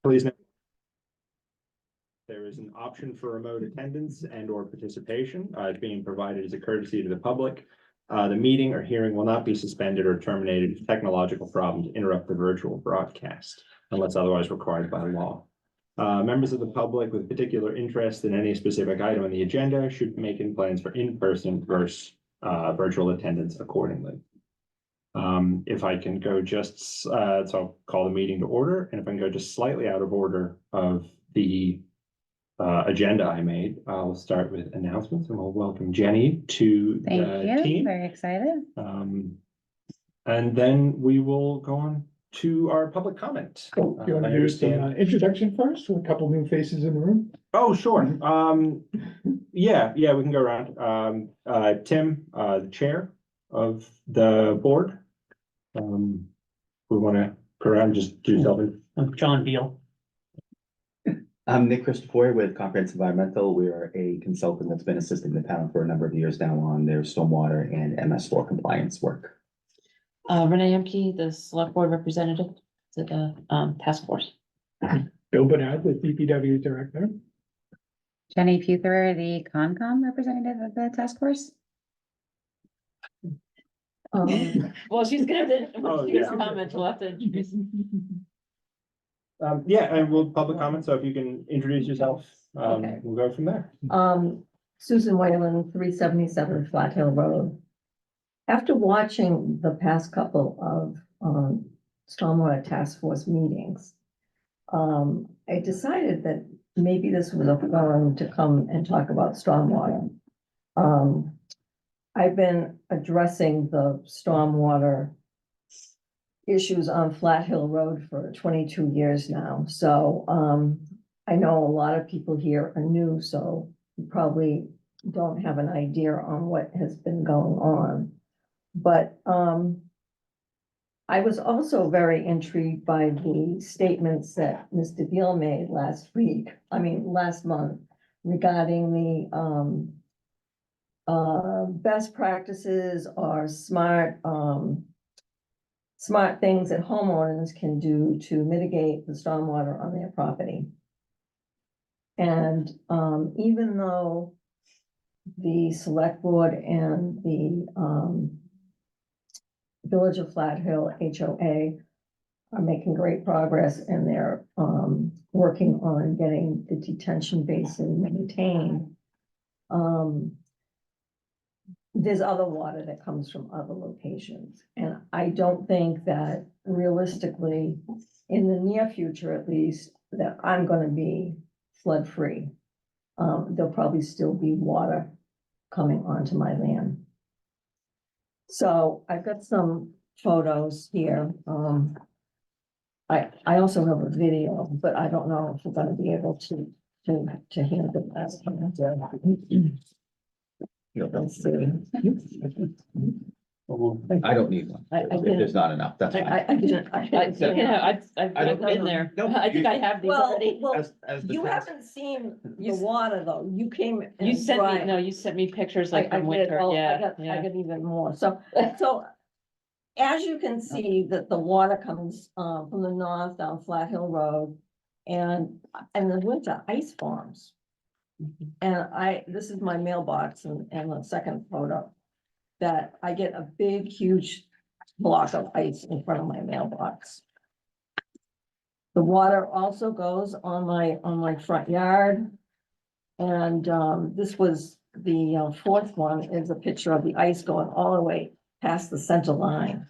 Please note there is an option for remote attendance and or participation. It's being provided as a courtesy to the public. The meeting or hearing will not be suspended or terminated if technological problems interrupt the virtual broadcast unless otherwise required by law. Members of the public with particular interest in any specific item on the agenda should make plans for in-person versus virtual attendance accordingly. If I can go just, so I'll call the meeting to order, and if I can go just slightly out of order of the agenda I made, I'll start with announcements and we'll welcome Jenny to the team. Very excited. And then we will go on to our public comment. You want to do some introduction first with a couple new faces in the room? Oh, sure. Yeah, we can go around. Tim, the chair of the board. We want to go around and just do something. I'm John Beal. I'm Nick Christopher with Comprehensive Environmental. We are a consultant that's been assisting the town for a number of years now on their stormwater and MS4 compliance work. Renee Emke, the select board representative to the task force. Bill Bernard, the DPW director. Jenny Putherer, the Concom representative of the task force. Well, she's gonna, Oh, she's yeah. comment, we'll have to introduce. Yeah, and we'll public comment, so if you can introduce yourself, Okay. we'll go from there. Susan Whalen, 377 Flat Hill Road. After watching the past couple of Stormwater Task Force meetings, I decided that maybe this was a forum to come and talk about stormwater. I've been addressing the stormwater issues on Flat Hill Road for 22 years now. So I know a lot of people here are new, so you probably don't have an idea on what has been going on. But I was also very intrigued by the statements that Mr. Beal made last month regarding the best practices or smart things that homeowners can do to mitigate the stormwater on their property. And even though the select board and the Village of Flat Hill HOA are making great progress, and they're working on getting the detention basin maintained. There's other water that comes from other locations, and I don't think that realistically, in the near future at least, that I'm gonna be flood free. There'll probably still be water coming onto my land. So I've got some photos here. I also have a video, but I don't know if we're gonna be able to handle that. Let's see. I don't need one. I If there's not enough, that's fine. I've been there. No, I think I have these already. Well, As the you task- haven't seen You the s- water though. You came. You and sent me, dried. no, you sent me pictures like I from did. winter, Well, I yeah, got yeah. even more. So as you can see that the water comes from the north down Flat Hill Road, and in the winter ice forms. Mhm. And this is my mailbox and the second photo, that I get a big, huge block of ice in front of my mailbox. The water also goes on my front yard. And this was the fourth one, is a picture of the ice going all the way past the center line.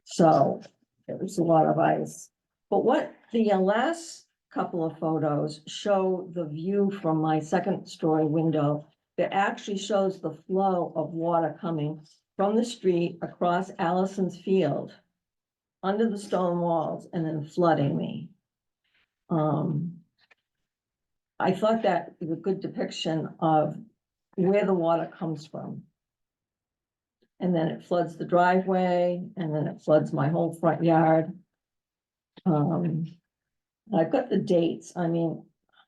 So it was a lot of ice. But what the last couple of photos show the view from my second story window that actually shows the flow of water coming from the street across Allison's field under the stone walls and then flooding me. I thought that was a good depiction of where the water comes from. And then it floods the driveway, and then it floods my whole front yard. I've got the dates. I mean,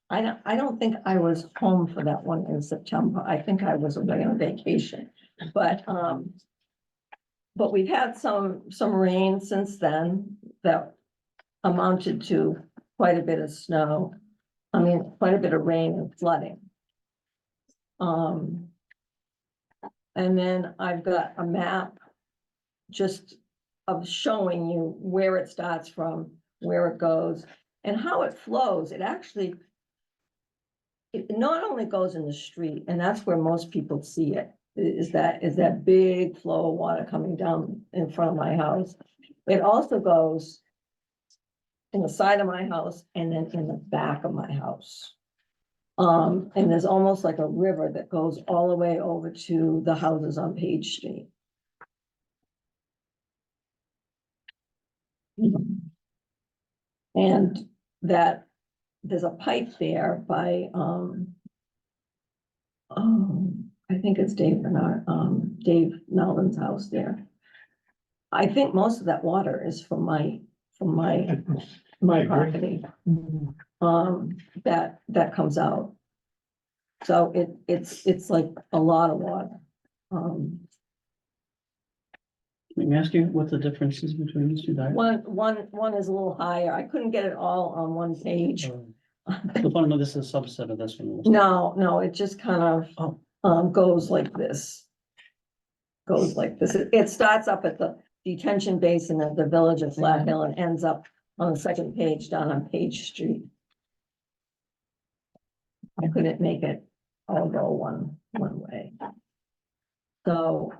I don't think I was home for that one in September. I think I was away on vacation, but we've had some rain since then that amounted to quite a bit of snow. I mean, quite a bit of rain and flooding. And then I've got a map just of showing you where it starts from, where it goes, and how it flows. It actually, it not only goes in the street, and that's where most people see it, is that big flow of water coming down in front of my house. It also goes in the side of my house and then in the back of my house. And there's almost like a river that goes all the way over to the houses on Page Street. And that there's a pipe there by, I think it's Dave Melvin's house there. I think most of that water is from my agree. property. That comes out. So it's like a lot of water. Let me ask you what the difference is between these two diagrams. One is a little higher. I couldn't get it all on one page. The one, this is a subset of this one. No, it just kind of, goes like this. Goes like this. It starts up at the detention basin at the village of Flat Hill and ends up on the second page down on Page Street. I couldn't make it all go one way. So,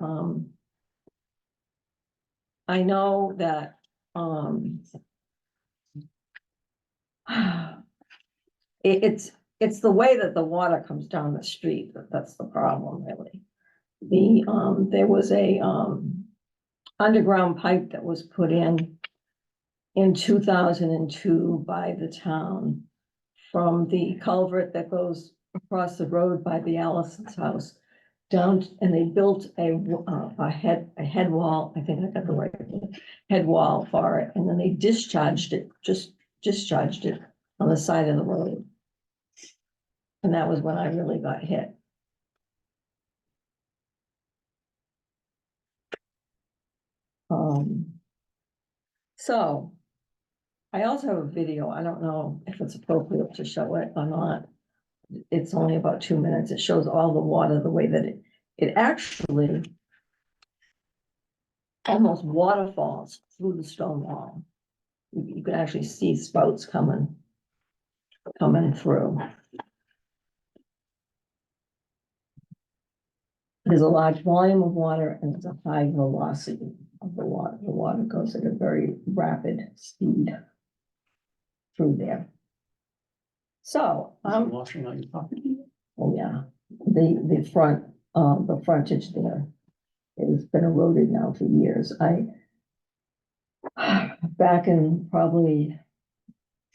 I know that, it's the way that the water comes down the street, that's the problem, really. There was a, underground pipe that was put in 2002 by the town from the culvert that goes across the road by the Allison's house down, and they built a head wall, I think I got the right head wall for it, and then they discharged it on the side of the road. And that was when I really got hit. So I also have a video. I don't know if it's appropriate to show it or not. It's only about 2 minutes. It shows all the water, the way that it actually almost waterfalls through the stone wall. You can actually see spouts coming through. There's a large volume of water and it's a high velocity of the water. The water goes at a very rapid speed through there. So, Washing out your property. oh yeah, the frontage there has been eroded now for years. Back in probably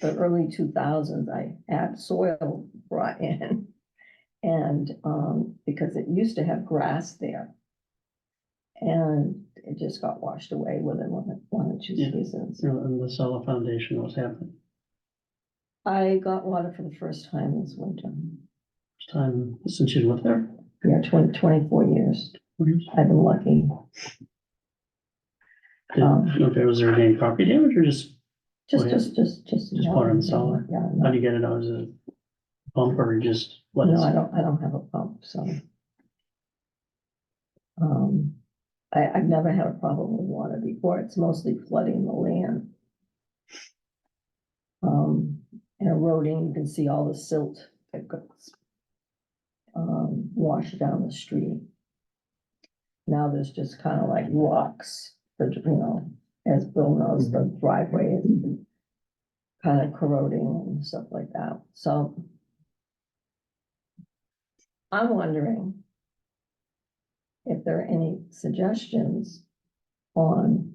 the early 2000s, I had soil brought in. And, because it used to have grass there. And it just got washed away within one or two Yeah. seasons. And the cellar foundation was happening. I got water for the first time this winter. First time since you lived there. Yeah, 24 years. I've been lucky. Okay, was there any property damage or just Just water in the cellar? Yeah, how no, do you get it out? Is it a pump or just let no, it? I don't have a pump, so. I've never had a problem with water before. It's mostly flooding the land. And eroding, you can see all the silt that goes washed down the street. Now there's just kind of like rocks, that, as Bill knows, the driveway is kind of corroding and stuff like that. So I'm wondering if there are any suggestions on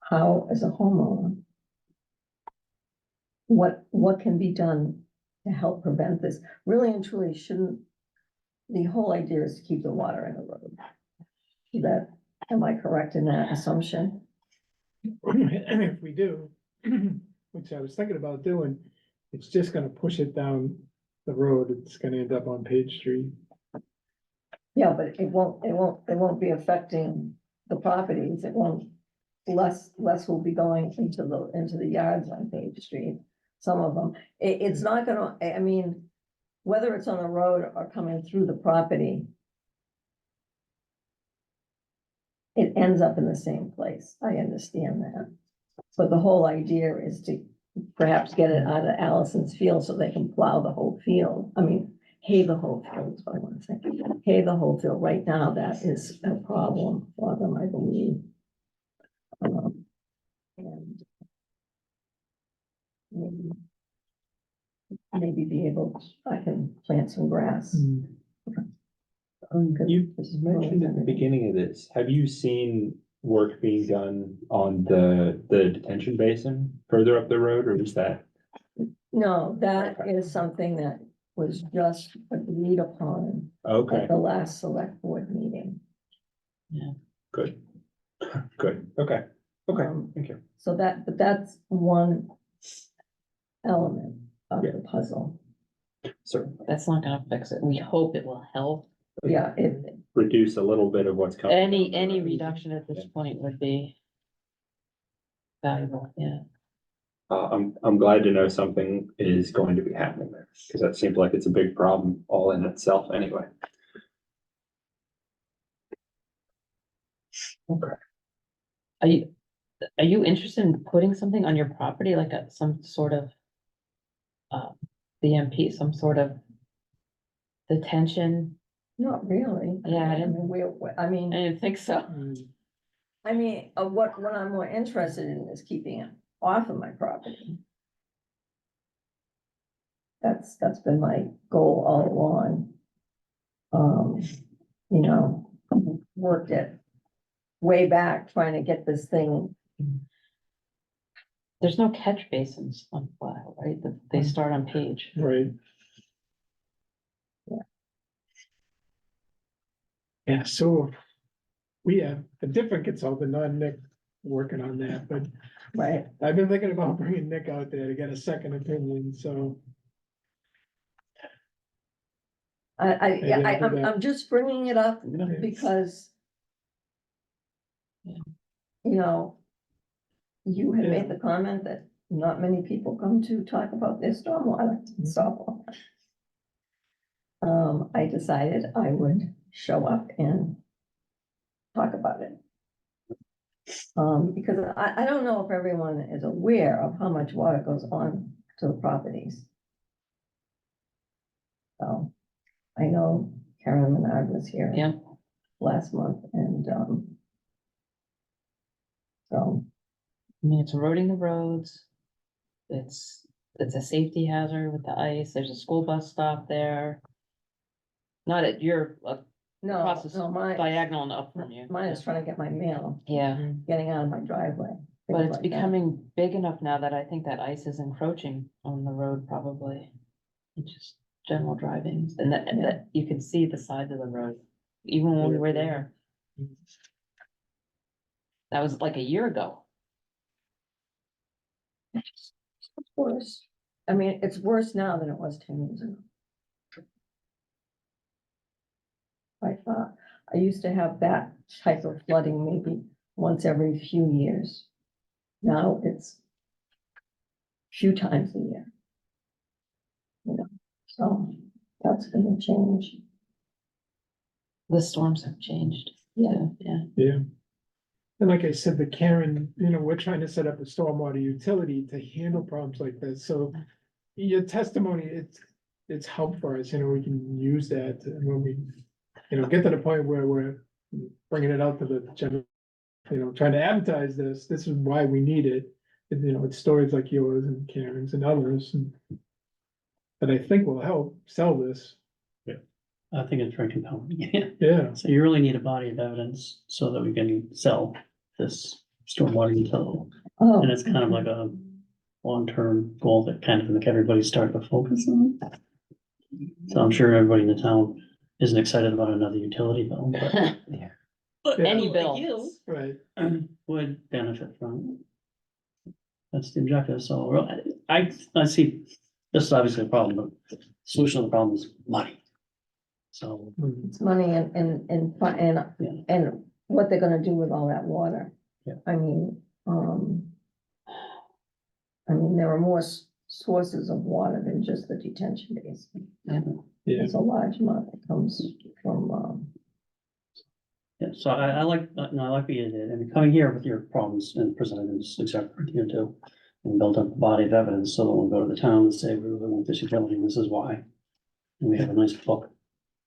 how, as a homeowner, what can be done to help prevent this? Really and truly, the whole idea is to keep the water in the road. Am I correct in that assumption? And if we do, which I was thinking about doing, it's just gonna push it down the road. It's gonna end up on Page Street. Yeah, but it won't be affecting the properties. It won't, less will be going into the yards on Page Street. Some of them, it's not gonna, I mean, whether it's on the road or coming through the property, it ends up in the same place. I understand that. But the whole idea is to perhaps get it out of Allison's field so they can plow the whole field. I mean, hay the whole field is what I want to say. Hay the whole field. Right now, that is a problem for them, I believe. And maybe be able, I can plant some grass. You mentioned at the beginning of this, have you seen work being done on the detention basin further up the road, or is that? No, that is something that was just agreed upon Okay, at the last select board meeting. good, good, okay, okay, Um, thank you. So but that's one element of the puzzle. So That's not gonna fix it. We hope it will help. Yeah, reduce a little bit of what's coming. Any reduction at this point would be valuable, yeah. I'm glad to know something is going to be happening there, because that seems like it's a big problem all in itself anyway. Okay. Are you interested in putting something on your property, like some sort of BMP, some sort of detention? not really. Yeah, I I didn't- mean, I didn't think so. what I'm more interested in is keeping it off of my property. That's been my goal all along. You know, worked it way back trying to get this thing. There's no catch basins on file, right? They start on Page. Right. Yeah. Yeah, so we have a different consultant, not Nick, working on that, but Right. I've been thinking about bringing Nick out there to get a second opinion, so. I'm just bringing it up because. Yeah. You know. You had made the comment that not many people come to talk about their stormwater, so. I decided I would show up and talk about it. Because I don't know if everyone is aware of how much water goes on to the properties. So, I know Karen Menard was here. Yeah. Last month, and, so, I mean, it's eroding the roads. It's a safety hazard with the ice. There's a school bus stop there. Not at your, no, across the no, mine, diagonal and up from you. mine is trying to get my mail, Yeah, getting out of my driveway. but things it's like that. becoming big enough now that I think that ice is encroaching on the road probably. It's just general driving, and that you can see the sides of the road, even when we were there. That was like a year ago. It's worse. I mean, it's worse now than it was 10 years ago. I used to have that type of flooding maybe once every few years. Now it's few times a year. You know, so that's gonna change. The storms have changed. Yeah. Yeah. Yeah. And like I said, the Karen, we're trying to set up a stormwater utility to handle problems like this, so. Your testimony, it's helpful for us, we can use that when we, get to the point where we're bringing it out to the general. Trying to advertise this is why we need it, it's stories like yours and Karen's and others. That I think will help sell this, I think it's very compelling. yeah. So you really need a body of evidence so that we can sell this stormwater utility. Oh, And it's kind of like a long-term goal that kind of like everybody's starting to focus on. So I'm sure everybody in the town isn't excited about another utility bill, but Any like bill. you Right, would benefit from it. That's the objective. So I see, this is obviously a problem, but the solution to the problem is money. So, it's money and what they're gonna do with all that water. Yeah. I mean, there are more sources of water than just the detention basin. Yeah. There's a large amount that comes from, Yeah, so I like, no, I like what you did, and coming here with your problems and presenting them is exactly what you do. And build up a body of evidence, so that when we go to the town and say, we really want this utility, and this is why. And we have a nice book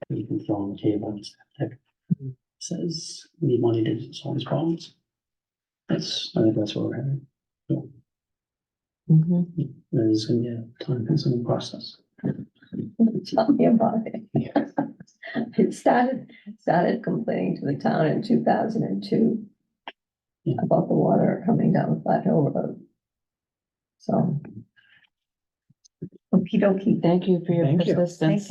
that you can throw on the table and stuff that says, we need money to solve these problems. I think that's where we're heading. So, it is gonna be a time consuming process. tell me about it. It started complaining to the town in 2002 Yeah. about the water coming down Flat Hill Road. So. Okey dokey. Thank you for your Thank you. persistence.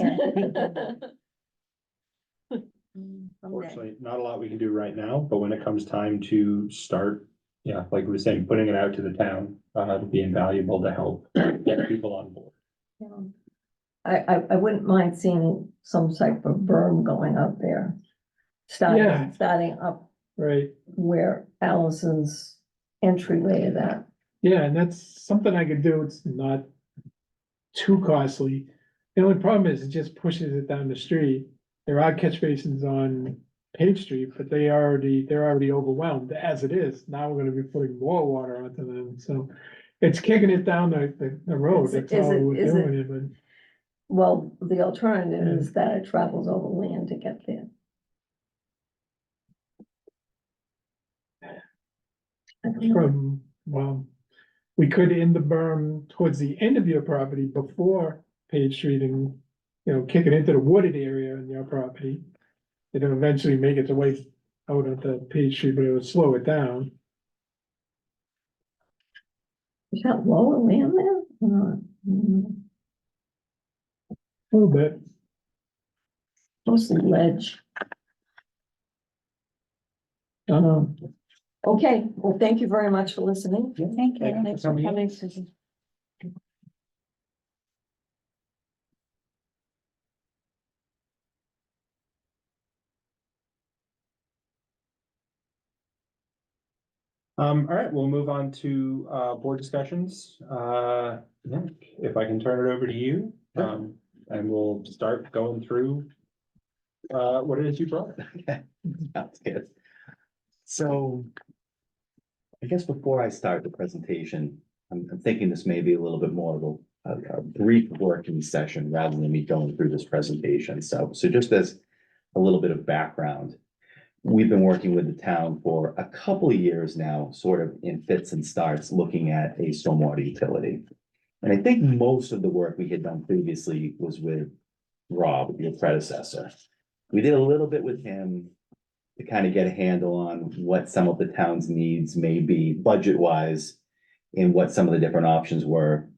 Unfortunately, not a lot we can do right now, but when it comes time to start, yeah, like we were saying, putting it out to the town, it'll be invaluable to help get people on board. Yeah. I wouldn't mind seeing some type of berm going up there. Yeah. Starting up Right, where Allison's entryway is at. yeah, and that's something I could do, it's not too costly. The only problem is it just pushes it down the street. There are catch basins on Page Street, but they're already overwhelmed as it is. Now we're gonna be putting more water onto them, so it's kicking it down the road, Is that's it- all we're is it- doing it, but. Well, the alternative is that it travels over land to get there. I don't know. Well, we could end the berm towards the end of your property before Page Street and, kick it into the wooded area in your property. It'll eventually make its way out onto Page Street, but it would slow it down. Is that lower land there? A little bit. Mostly ledge. Okay, well, thank you very much for listening. Thank you. Thank Thanks for coming, Susan. All right, we'll move on to, board discussions. Nick, if I can turn it over to you, and we'll start going through, what it is you brought. Okay, sounds good. So I guess before I start the presentation, I'm thinking this may be a little bit more of a brief working session rather than me going through this presentation. So just as a little bit of background, we've been working with the town for a couple of years now, sort of in fits and starts, looking at a stormwater utility. And I think most of the work we had done previously was with Rob, your predecessor. We did a little bit with him to kind of get a handle on what some of the town's needs may be budget-wise and what some of the different options were.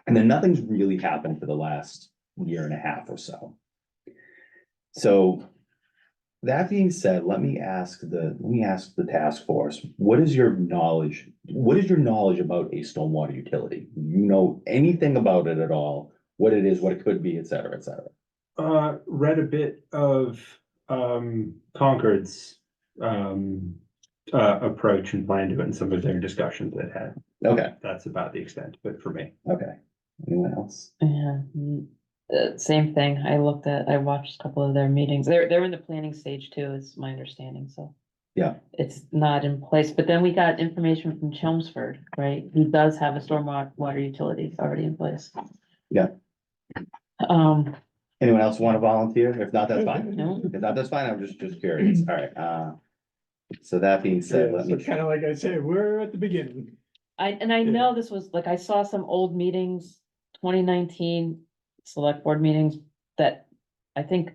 And then nothing's really happened for the last year and a half or so. So that being said, let me ask the task force, what is your knowledge about a stormwater utility? You know anything about it at all, what it is, what it could be, et cetera, et cetera? Read a bit of, Concord's, approach and plan to it and some of their discussions they had. Okay, That's about the extent of it for me. okay. Anyone else? Yeah, same thing. I watched a couple of their meetings. They're in the planning stage too, is my understanding, so. Yeah. It's not in place, but then we got information from Chelmsford, right? He does have a water utility already in place. Yeah. Anyone else want to volunteer? If not, that's fine. No. If not, that's fine. I'm just curious. All right, so that being said, let So me, kind of like I said, we're at the beginning. I know this was, like, I saw some old meetings, 2019 select board meetings that I think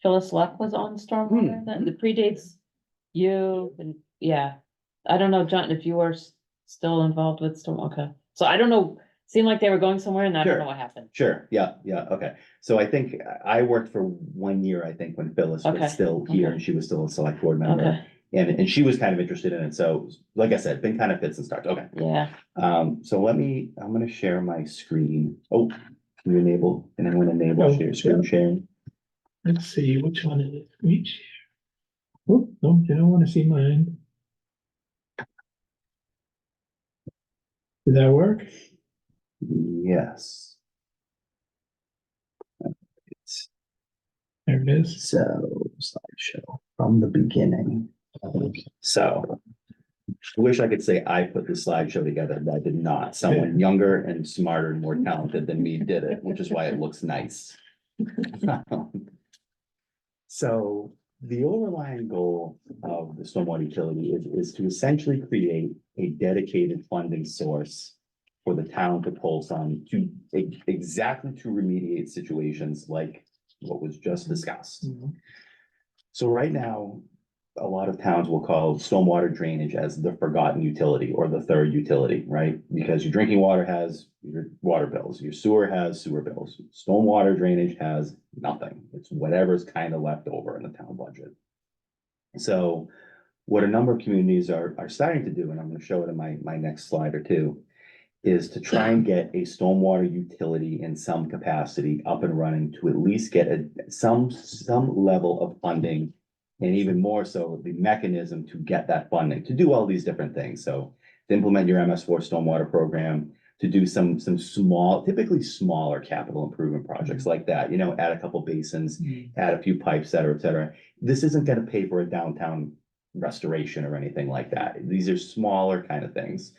Phyllis Luck was on Stormwater, that predates you, and yeah. I don't know, John, if you are still involved with Storm, okay. So I don't know, seemed like they were going somewhere and I don't Sure. know what happened. sure, yeah, okay. So I think I worked for 1 year, I think, when Phyllis Okay, was still here okay. and she was still a select board member. Okay, And she was kind of interested in it. So like I said, been kind of fits and starts. Okay. yeah, So I'm gonna share my screen. Oh, can you can anyone enable Oh, share screen yeah. sharing? Let's see, which one is it? Reach. Oh, no, you don't want to see mine. Did that work? Yes. It's There it is. so slideshow from the beginning. So. I wish I could say I put the slideshow together, but I did not. Someone younger and smarter and more talented than me did it, which is why it looks nice. So the overlying goal of the stormwater utility is to essentially create a dedicated funding source for the town to pull from to exactly to remediate situations like what was just discussed. So right now, a lot of towns will call stormwater drainage as the forgotten utility or the third utility, right? Because your drinking water has your water bills, your sewer has sewer bills, stormwater drainage has nothing. It's whatever's kind of left over in the town budget. So what a number of communities are starting to do, and I'm going to show it in my next slide or two, is to try and get a stormwater utility in some capacity up and running to at least get some level of funding. And even more so, the mechanism to get that funding, to do all these different things. So to implement your MS4 stormwater program, to do some small, typically smaller capital improvement projects like that, you know, add a couple basins, add a few pipes, et cetera, et cetera. This isn't going to pay for a downtown restoration or anything like that. These are smaller kind of things.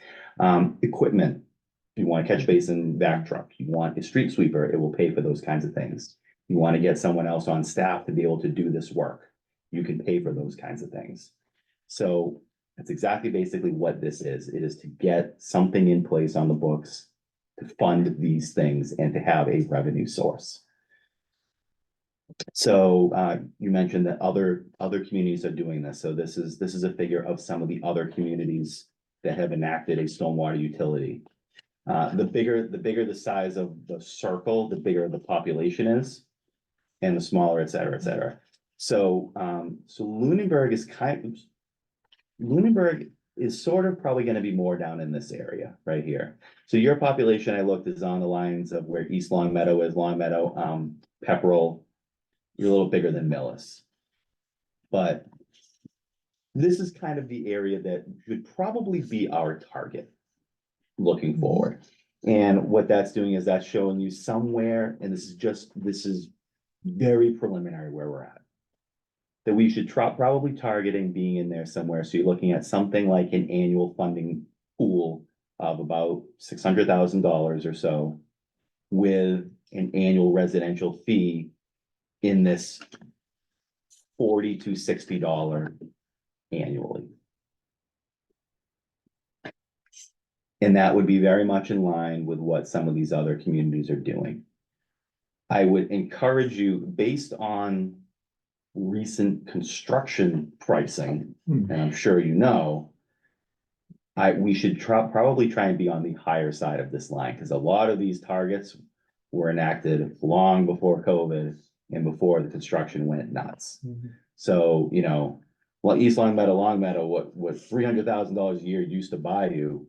Equipment, you want a catch basin vac truck, you want a street sweeper, it will pay for those kinds of things. You want to get someone else on staff to be able to do this work. You can pay for those kinds of things. So that's exactly basically what this is. It is to get something in place on the books to fund these things and to have a revenue source. So you mentioned that other communities are doing this. So this is a figure of some of the other communities that have enacted a stormwater utility. The bigger the size of the circle, the bigger the population is, and the smaller, et cetera, et cetera. So, Lunenburg is sort of probably gonna be more down in this area right here. So your population, I looked, is on the lines of where East Long Meadow is, Long Meadow, Pepperell. You're a little bigger than Millis. But this is kind of the area that would probably be our target looking forward. And what that's doing is that's showing you somewhere, and this is very preliminary where we're at, that we should probably targeting being in there somewhere. So you're looking at something like an annual funding pool of about $600,000 or so with an annual residential fee in this $40 to $60 annually. And that would be very much in line with what some of these other communities are doing. I would encourage you, based on recent construction pricing, and I'm sure you know, we should probably try and be on the higher side of this line, because a lot of these targets were enacted long before COVID and before the construction went nuts. So, you know, well, East Long Meadow, what $300,000 a year used to buy you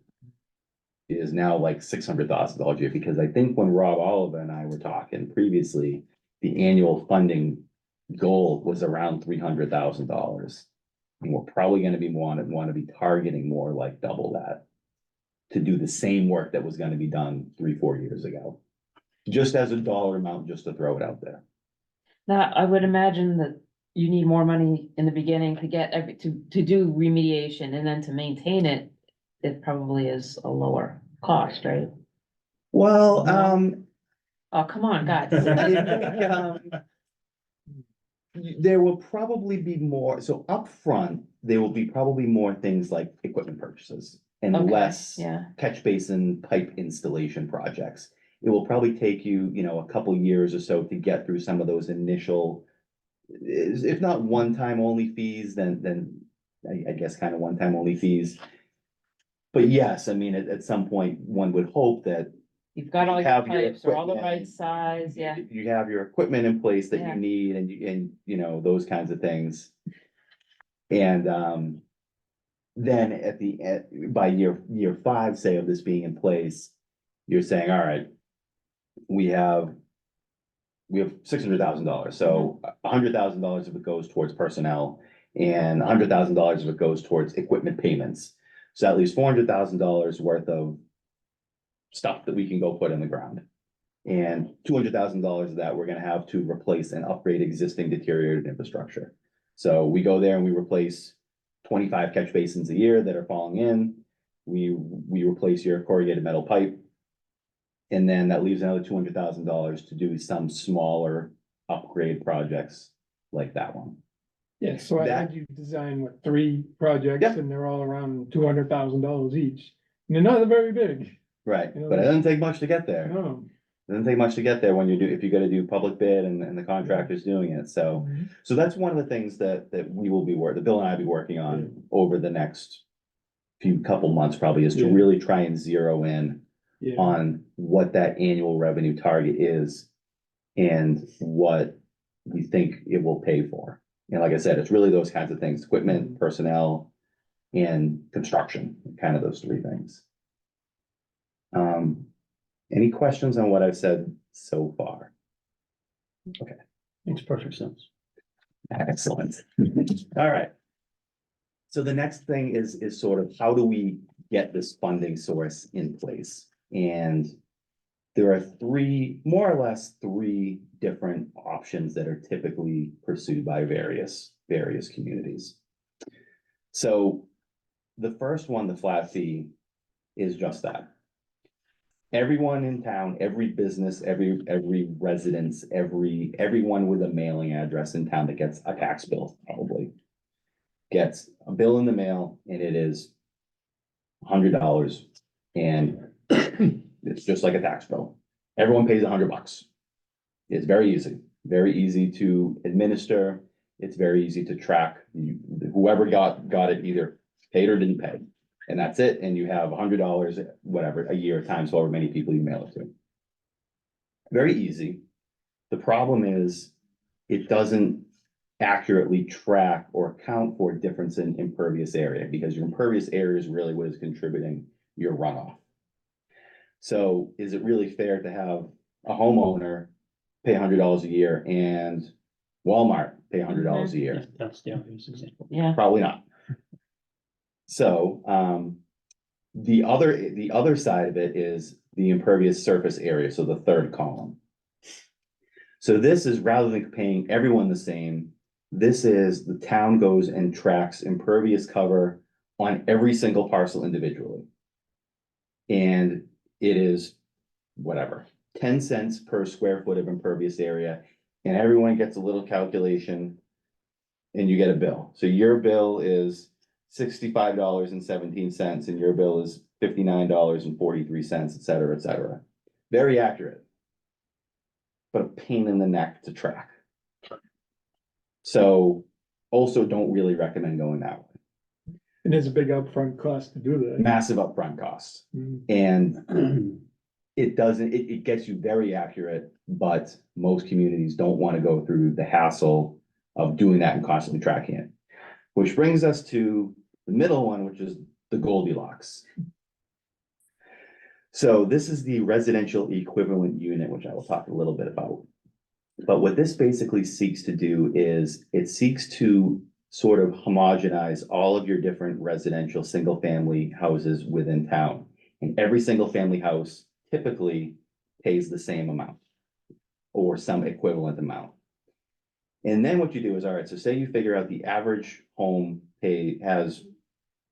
is now like $600,000 a year, because I think when Rob Oliver and I were talking previously, the annual funding goal was around $300,000. And we're probably going to be want to be targeting more like double that to do the same work that was going to be done 3-4 years ago. Just as a dollar amount, just to throw it out there. Now, I would imagine that you need more money in the beginning to get to do remediation, and then to maintain it, it probably is a lower cost, right? Well, Oh, come on, guys. there will probably be more, so upfront, there will be probably more things like equipment purchases and Okay, less yeah. catch basin pipe installation projects. It will probably take you, you know, a couple years or so to get through some of those initial, if not one-time only fees, then I guess kind of one-time only fees. But yes, I mean, at some point, one would hope that You've got all your have your pipes, they're all the right equipment. size, yeah. you have your equipment in place that Yeah. you need, and you know, those kinds of things. And then by year 5, say, of this being in place, you're saying, all right, we have $600,000, so $100,000 of it goes towards personnel, and $100,000 of it goes towards equipment payments. So that leaves $400,000 worth of stuff that we can go put in the ground. And $200,000 of that, we're gonna have to replace and upgrade existing deteriorated infrastructure. So we go there and we replace 25 catch basins a year that are falling in. We replace your corrugated metal pipe. And then that leaves another $200,000 to do some smaller upgrade projects like that one. Yeah, so I had you design what, 3 projects Yeah. and they're all around $200,000 each. And they're not very big. Right, You know, but it doesn't take much to get there. No. It doesn't take much to get there when if you gotta do public bid and the contractor's doing it, so. So that's one of the things that we will be that Bill and I be working on over the next couple months probably, is to Yeah. really try and zero in Yeah, on what that annual revenue target is and what we think it will pay for. And like I said, it's really those kinds of things, equipment, personnel, and construction, kind of those 3 things. Any questions on what I've said so far? Makes perfect sense. Excellent. All right. So the next thing is sort of how do we get this funding source in place? And there are more or less three different options that are typically pursued by various communities. So the first one, the flat fee, is just that. Everyone in town, every business, every residence, everyone with a mailing address in town that gets a tax bill probably gets a bill in the mail, and it is $100, and it's just like a tax bill. Everyone pays $100. It's very easy to administer. It's very easy to track. Whoever got it either paid or didn't pay. And that's it, and you have $100, whatever, a year times however many people you mail it to. Very easy. The problem is, it doesn't accurately track or account for difference in impervious area, because your impervious area is really what is contributing your runoff. So is it really fair to have a homeowner pay $100 a year and Walmart pay $100 a year? That's the obvious example. Yeah, Probably not. So, the other side of it is the impervious surface area, so the third column. So this is, rather than paying everyone the same, this is the town goes and tracks impervious cover on every single parcel individually. And it is whatever, 10 cents per square foot of impervious area, and everyone gets a little calculation and you get a bill. So your bill is $65.17, and your bill is $59.43, et cetera, et cetera. Very accurate, but a pain in the neck to track. So also don't really recommend going that way. and there's a big upfront cost to do that. Massive upfront costs. Mhm. And it gets you very accurate, but most communities don't want to go through the hassle of doing that and constantly tracking it. Which brings us to the middle one, which is the Goldilocks. So this is the residential equivalent unit, which I will talk a little bit about. But what this basically seeks to do is it seeks to sort of homogenize all of your different residential single-family houses within town. And every single-family house typically pays the same amount or some equivalent amount. And then what you do is, all right, so say you figure out the average home has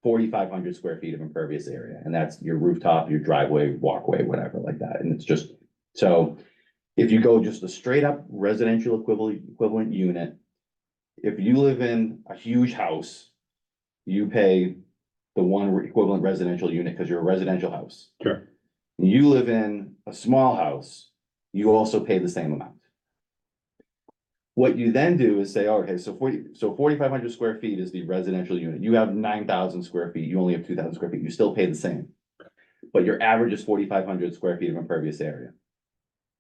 4,500 square feet of impervious area, and that's your rooftop, your driveway, walkway, whatever like that. And it's just, so if you go just a straight up residential equivalent unit, if you live in a huge house, you pay the one equivalent residential unit because you're a residential house. Sure. You live in a small house, you also pay the same amount. What you then do is say, okay, so 4,500 square feet is the residential unit. You have 9,000 square feet, you only have 2,000 square feet, you still pay the same. But your average is 4,500 square feet of impervious area.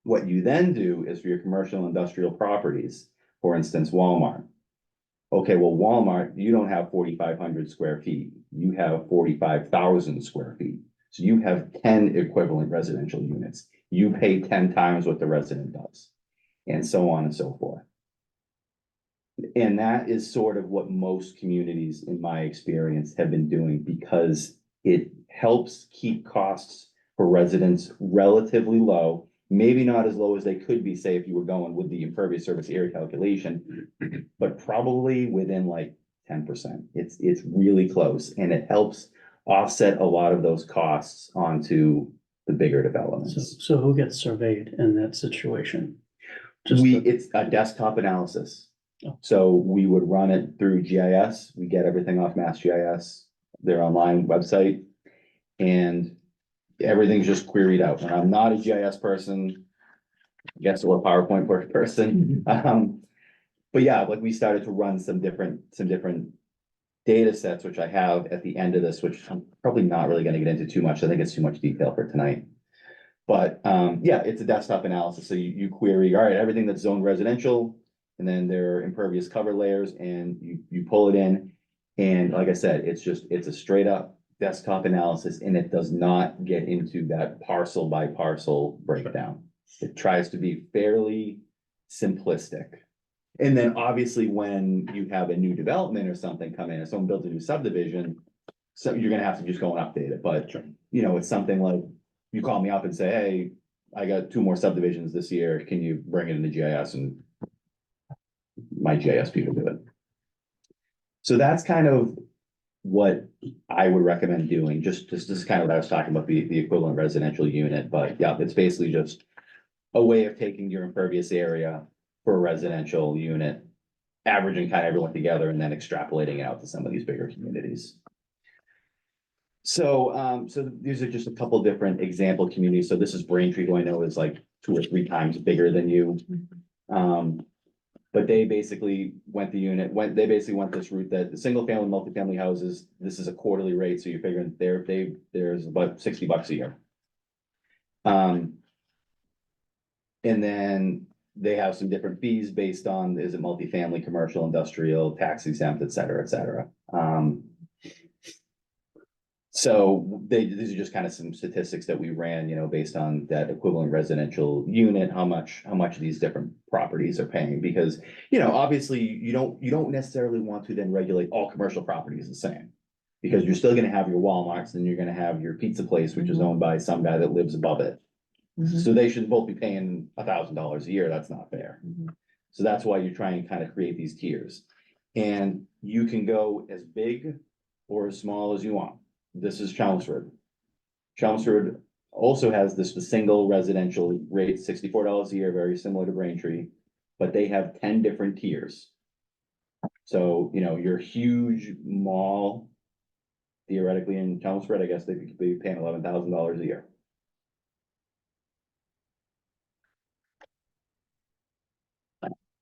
What you then do is for your commercial industrial properties, for instance, Walmart. Okay, well, Walmart, you don't have 4,500 square feet, you have 45,000 square feet. So you have 10 equivalent residential units. You pay 10 times what the resident does, and so on and so forth. And that is sort of what most communities, in my experience, have been doing, because it helps keep costs for residents relatively low, maybe not as low as they could be, say, if you were going with the impervious surface area calculation, but probably within like 10%. It's really close, and it helps offset a lot of those costs onto the bigger developments. So who gets surveyed in that situation? Just It's a desktop analysis. Oh. So we would run it through GIS. We get everything off Mass GIS, their online website, and everything's just queried out. And I'm not a GIS person, I guess, or a PowerPoint person. But yeah, like we started to run some different data sets, which I have at the end of this, which I'm probably not really gonna get into too much. I think it's too much detail for tonight. But yeah, it's a desktop analysis. So you query, all right, everything that's zoned residential, and then their impervious cover layers, and you pull it in. And like I said, it's a straight up desktop analysis, and it does not get into that parcel by parcel breakdown. It tries to be fairly simplistic. And then obviously, when you have a new development or something come in, if someone builds a new subdivision, so you're gonna have to just go and update it, but you know, it's something like, you call me up and say, hey, I got 2 more subdivisions this year, can you bring it into GIS? And my GIS people do it. So that's kind of what I would recommend doing, just this is kind of what I was talking about, the equivalent residential unit, but yeah, it's basically just a way of taking your impervious area for a residential unit, averaging kind of everyone together, and then extrapolating it out to some of these bigger communities. So, so these are just a couple different example communities. So this is Braintree, who I know is like 2 or 3 times bigger than you. But they basically went this route that the single family, multifamily houses, this is a quarterly rate, so you're figuring there's about $60 a year. And then they have some different fees based on, is it multifamily, commercial, industrial, tax exempt, et cetera, et cetera. So these are just kind of some statistics that we ran, you know, based on that equivalent residential unit, how much these different properties are paying, because, you know, obviously you don't necessarily want to then regulate all commercial properties the same. Because you're still gonna have your Walmarts, and you're gonna have your pizza place, which is owned by some guy that lives above it. So they should both be paying $1,000 a year. That's not fair. So that's why you try and kind of create these tiers. And you can go as big or as small as you want. This is Chelmsford. Chelmsford also has the single residential rate, $64 a year, very similar to Braintree, but they have 10 different tiers. So, you know, your huge mall, theoretically in Chelmsford, I guess they could be paying $11,000 a year.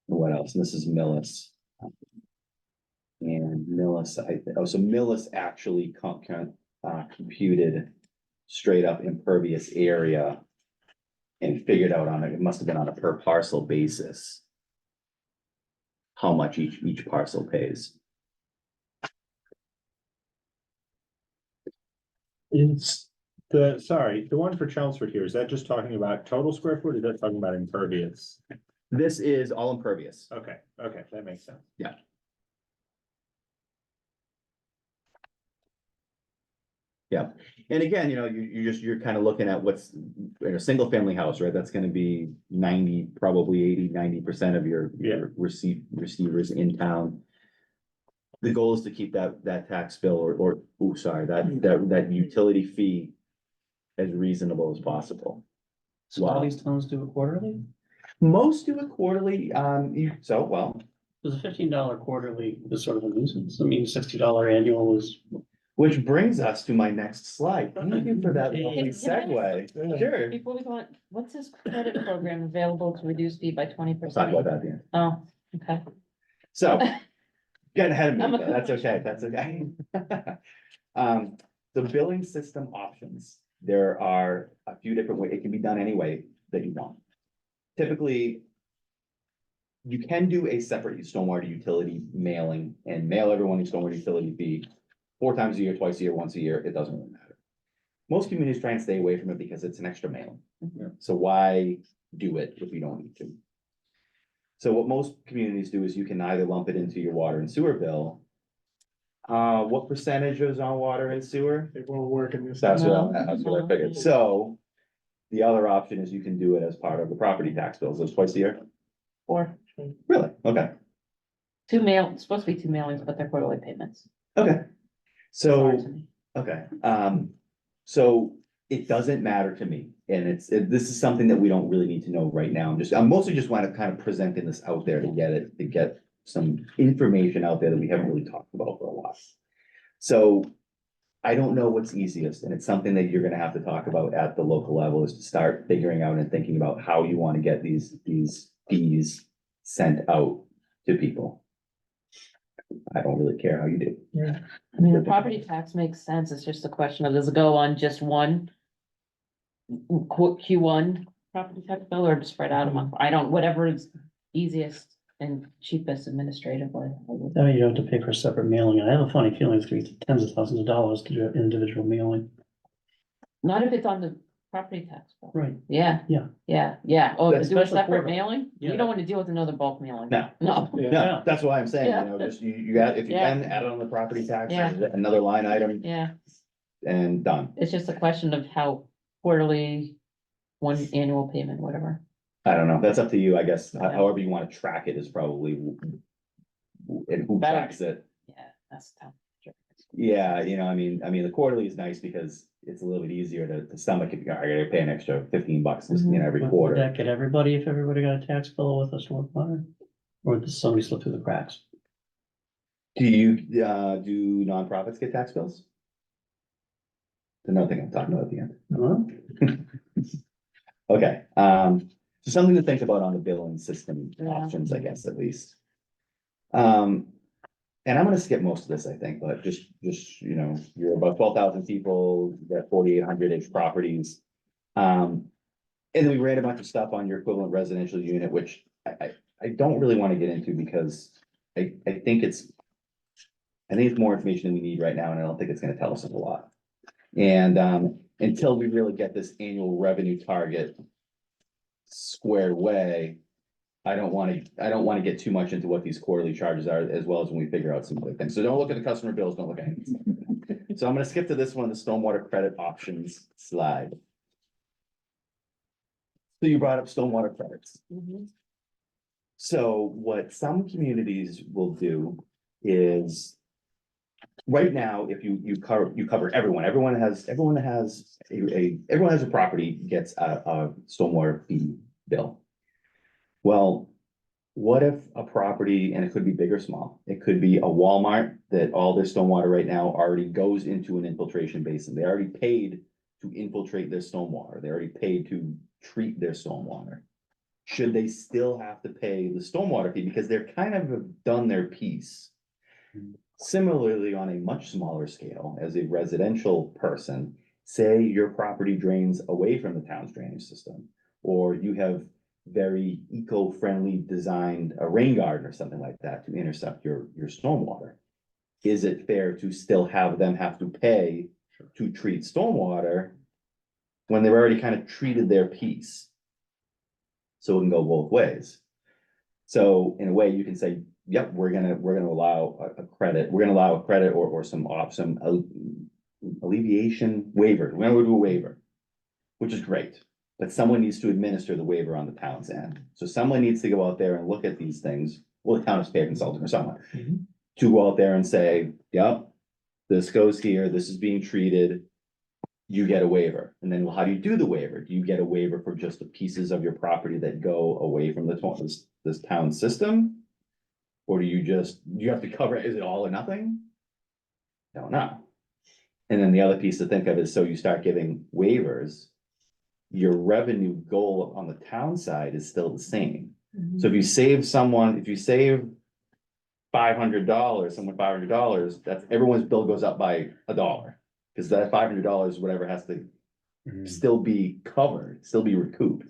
What else? And this is Millis. And Millis, so Millis actually computed straight up impervious area and figured out it must have been on a per parcel basis how much each parcel pays. It's the one for Chelmsford here, is that just talking about total square foot, or is that talking about impervious? This is all impervious. Okay, that makes sense. Yeah. Yeah, and again, you know, you're kind of looking at what's in a single family house, right? That's gonna be 90, probably 80-90% of your receivers in town. The goal is to keep that tax bill that utility fee as reasonable as possible. So all these towns do it quarterly? Most do it quarterly, well, Because a $15 quarterly is sort of a nuisance. I mean, $60 annual is. which brings us to my next slide. Thank you for that lovely segue. Sure. Before we go on, what's this credit program available to reduce fee by 20%? Talk about that at the end. Oh, okay. So, getting ahead of me, but that's okay. The billing system options, there are a few different ways. It can be done any way that you want. Typically, you can do a separate stormwater utility mailing and mail everyone a stormwater utility fee 4 times a year, twice a year, once a year. It doesn't really matter. Most communities try and stay away from it because it's an extra mailing. So why do it if you don't need to? So what most communities do is you can either lump it into your water and sewer bill, What percentage is on water and sewer? They won't work in this. That's No. what I figured. So the other option is you can do it as part of the property tax bills. It's twice a year? Or Really? Okay, it's supposed to be two mailings, but they're quarterly payments. okay. Bizarre So, to me. okay, so it doesn't matter to me. And this is something that we don't really need to know right now. I'm mostly just want to kind of presenting this out there to get some information out there that we haven't really talked about for a while. So I don't know what's easiest, and it's something that you're gonna have to talk about at the local level, is to start figuring out and thinking about how you want to get these fees sent out to people. I don't really care how you do. Yeah. I mean, the property tax makes sense. It's just a question of, does it go on just one Q1 property tax bill or spread out among, I don't, whatever is easiest and cheapest administratively. That way you don't have to pay for a separate mailing. And I have a funny feeling it's gonna be tens of thousands of dollars to do an individual mailing. Not if it's on the property tax bill. Right. Yeah. Yeah. Yeah. Oh, to That's do a special separate for- mailing? You Yeah. don't want to deal with another bulk mailing. No. No. Yeah. No, that's why I'm saying, Yeah. just you got, if you Yeah. can, add it on the property tax, Yeah. another line item Yeah, and done. it's just a question of how quarterly, one annual payment, whatever. I don't know, that's up to you, I guess, Yeah. however you wanna track it is probably. And who That would- tracks it, Yeah, that's tough. yeah, I mean, the quarterly is nice because it's a little bit easier to stomach if I gotta pay an extra $15 just, every Would quarter. that get everybody if everybody got a tax bill with a stormwater? Or does somebody slip through the cracks? Do you, do nonprofits get tax bills? Another thing I'm talking about at the end. Huh? Okay, so something to think about on the billing system Yeah. options, I guess, at least. And I'm gonna skip most of this, I think, but just, you're about 12,000 people, you got 4,800-ish properties. And then we ran a bunch of stuff on your equivalent residential unit, which I don't really wanna get into because I think it's more information than we need right now, and I don't think it's gonna tell us a whole lot. And, until we really get this annual revenue target squared away, I don't wanna get too much into what these quarterly charges are, as well as when we figure out some other things. So don't look at the customer bills, don't look at anything. So I'm gonna skip to this one, the stormwater credit options slide. So you brought up stormwater credits. Mhm. So what some communities will do is. Right now, if you cover everyone, everyone has a property gets a stormwater fee bill. Well, what if a property, and it could be big or small, it could be a Walmart that all their stormwater right now already goes into an infiltration basin. They already paid to infiltrate their stormwater. They already paid to treat their stormwater. Should they still have to pay the stormwater fee because they're kind of have done their piece? Similarly, on a much smaller scale, as a residential person, say your property drains away from the town's drainage system, or you have very eco-friendly designed a rain garden or something like that to intercept your stormwater. Is it fair to still have them have to pay to treat stormwater when they've already kind of treated their piece? So it can go both ways. So in a way, you can say, yep, we're gonna allow a credit, or some alleviation waiver, we're gonna do a waiver, which is great. But someone needs to administer the waiver on the town's end. So someone needs to go out there and look at these things, well, the town is pay a consultant or someone. Mhm. To go out there and say, yep, this goes here, this is being treated. You get a waiver. And then, well, how do you do the waiver? Do you get a waiver for just the pieces of your property that go away from this town system? Or do you have to cover, is it all or nothing? Don't know. And then the other piece to think of is, so you start giving waivers, your revenue goal on the town side is still the same. So if you save $500, that's everyone's bill goes up by $1. Cause that $500, whatever has to still be covered, still be recouped.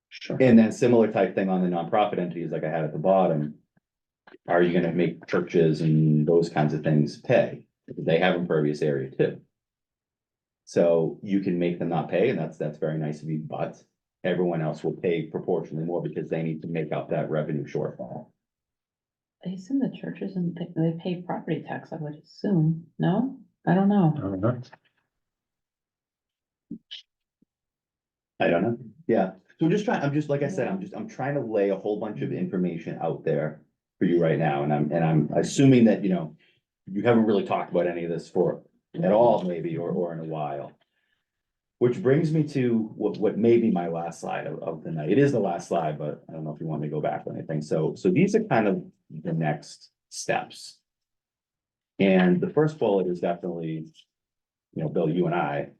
Sure. And then similar type thing on the nonprofit entities like I had at the bottom. Are you gonna make churches and those kinds of things pay? Because they have impervious area too. So you can make them not pay, and that's very nice of you, but everyone else will pay proportionally more because they need to make up that revenue shortfall. I assume the churches and they pay property tax, I would assume, no? I don't know. I don't know. Yeah, so I'm just, like I said, I'm trying to lay a whole bunch of information out there for you right now, and I'm assuming that, you haven't really talked about any of this at all, maybe, or in a while. Which brings me to what may be my last slide of the night. It is the last slide, but I don't know if you want me to go back or anything. So these are kind of the next steps. And the first bullet is definitely, Bill, you and I,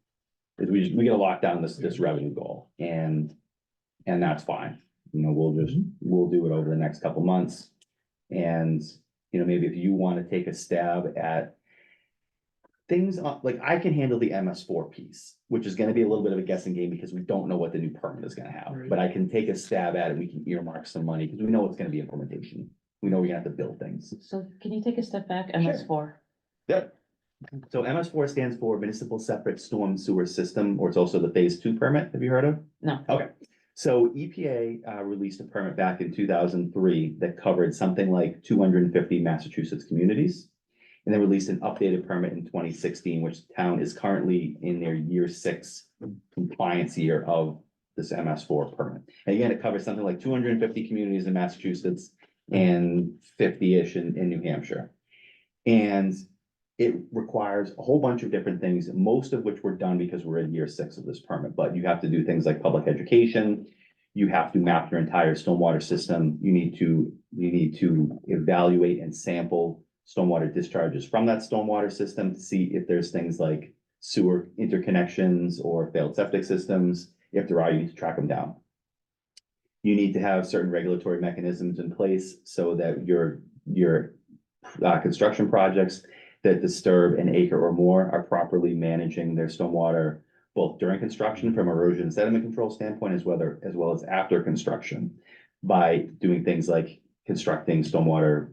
is we gotta lock down this revenue goal, and that's fine. We'll do it over the next couple months. And, maybe if you want to take a stab at things like I can handle the MS4 piece, which is gonna be a little bit of a guessing game because we don't know what the new permit is gonna have. Right. But I can take a stab at it, we can earmark some money, because we know it's gonna be implementation. We know we're gonna have to build things. So can you take a step back, MS4? Yep. So MS4 stands for Municipal Separate Storm Sewer System, or it's also the Phase 2 permit. Have you heard of? No. Okay, so EPA released a permit back in 2003 that covered something like 250 Massachusetts communities. And then released an updated permit in 2016, which the town is currently in their year 6 compliance year of this MS4 permit. And again, it covers something like 250 communities in Massachusetts and 50-ish in New Hampshire. And it requires a whole bunch of different things, most of which were done because we're in year 6 of this permit. But you have to do things like public education. You have to map your entire stormwater system. You need to evaluate and sample stormwater discharges from that stormwater system to see if there's things like sewer interconnections or failed septic systems. If there are, you need to track them down. You need to have certain regulatory mechanisms in place so that your construction projects that disturb an acre or more are properly managing their stormwater, both during construction from erosion and sediment control standpoint, as well as after construction, by doing things like constructing stormwater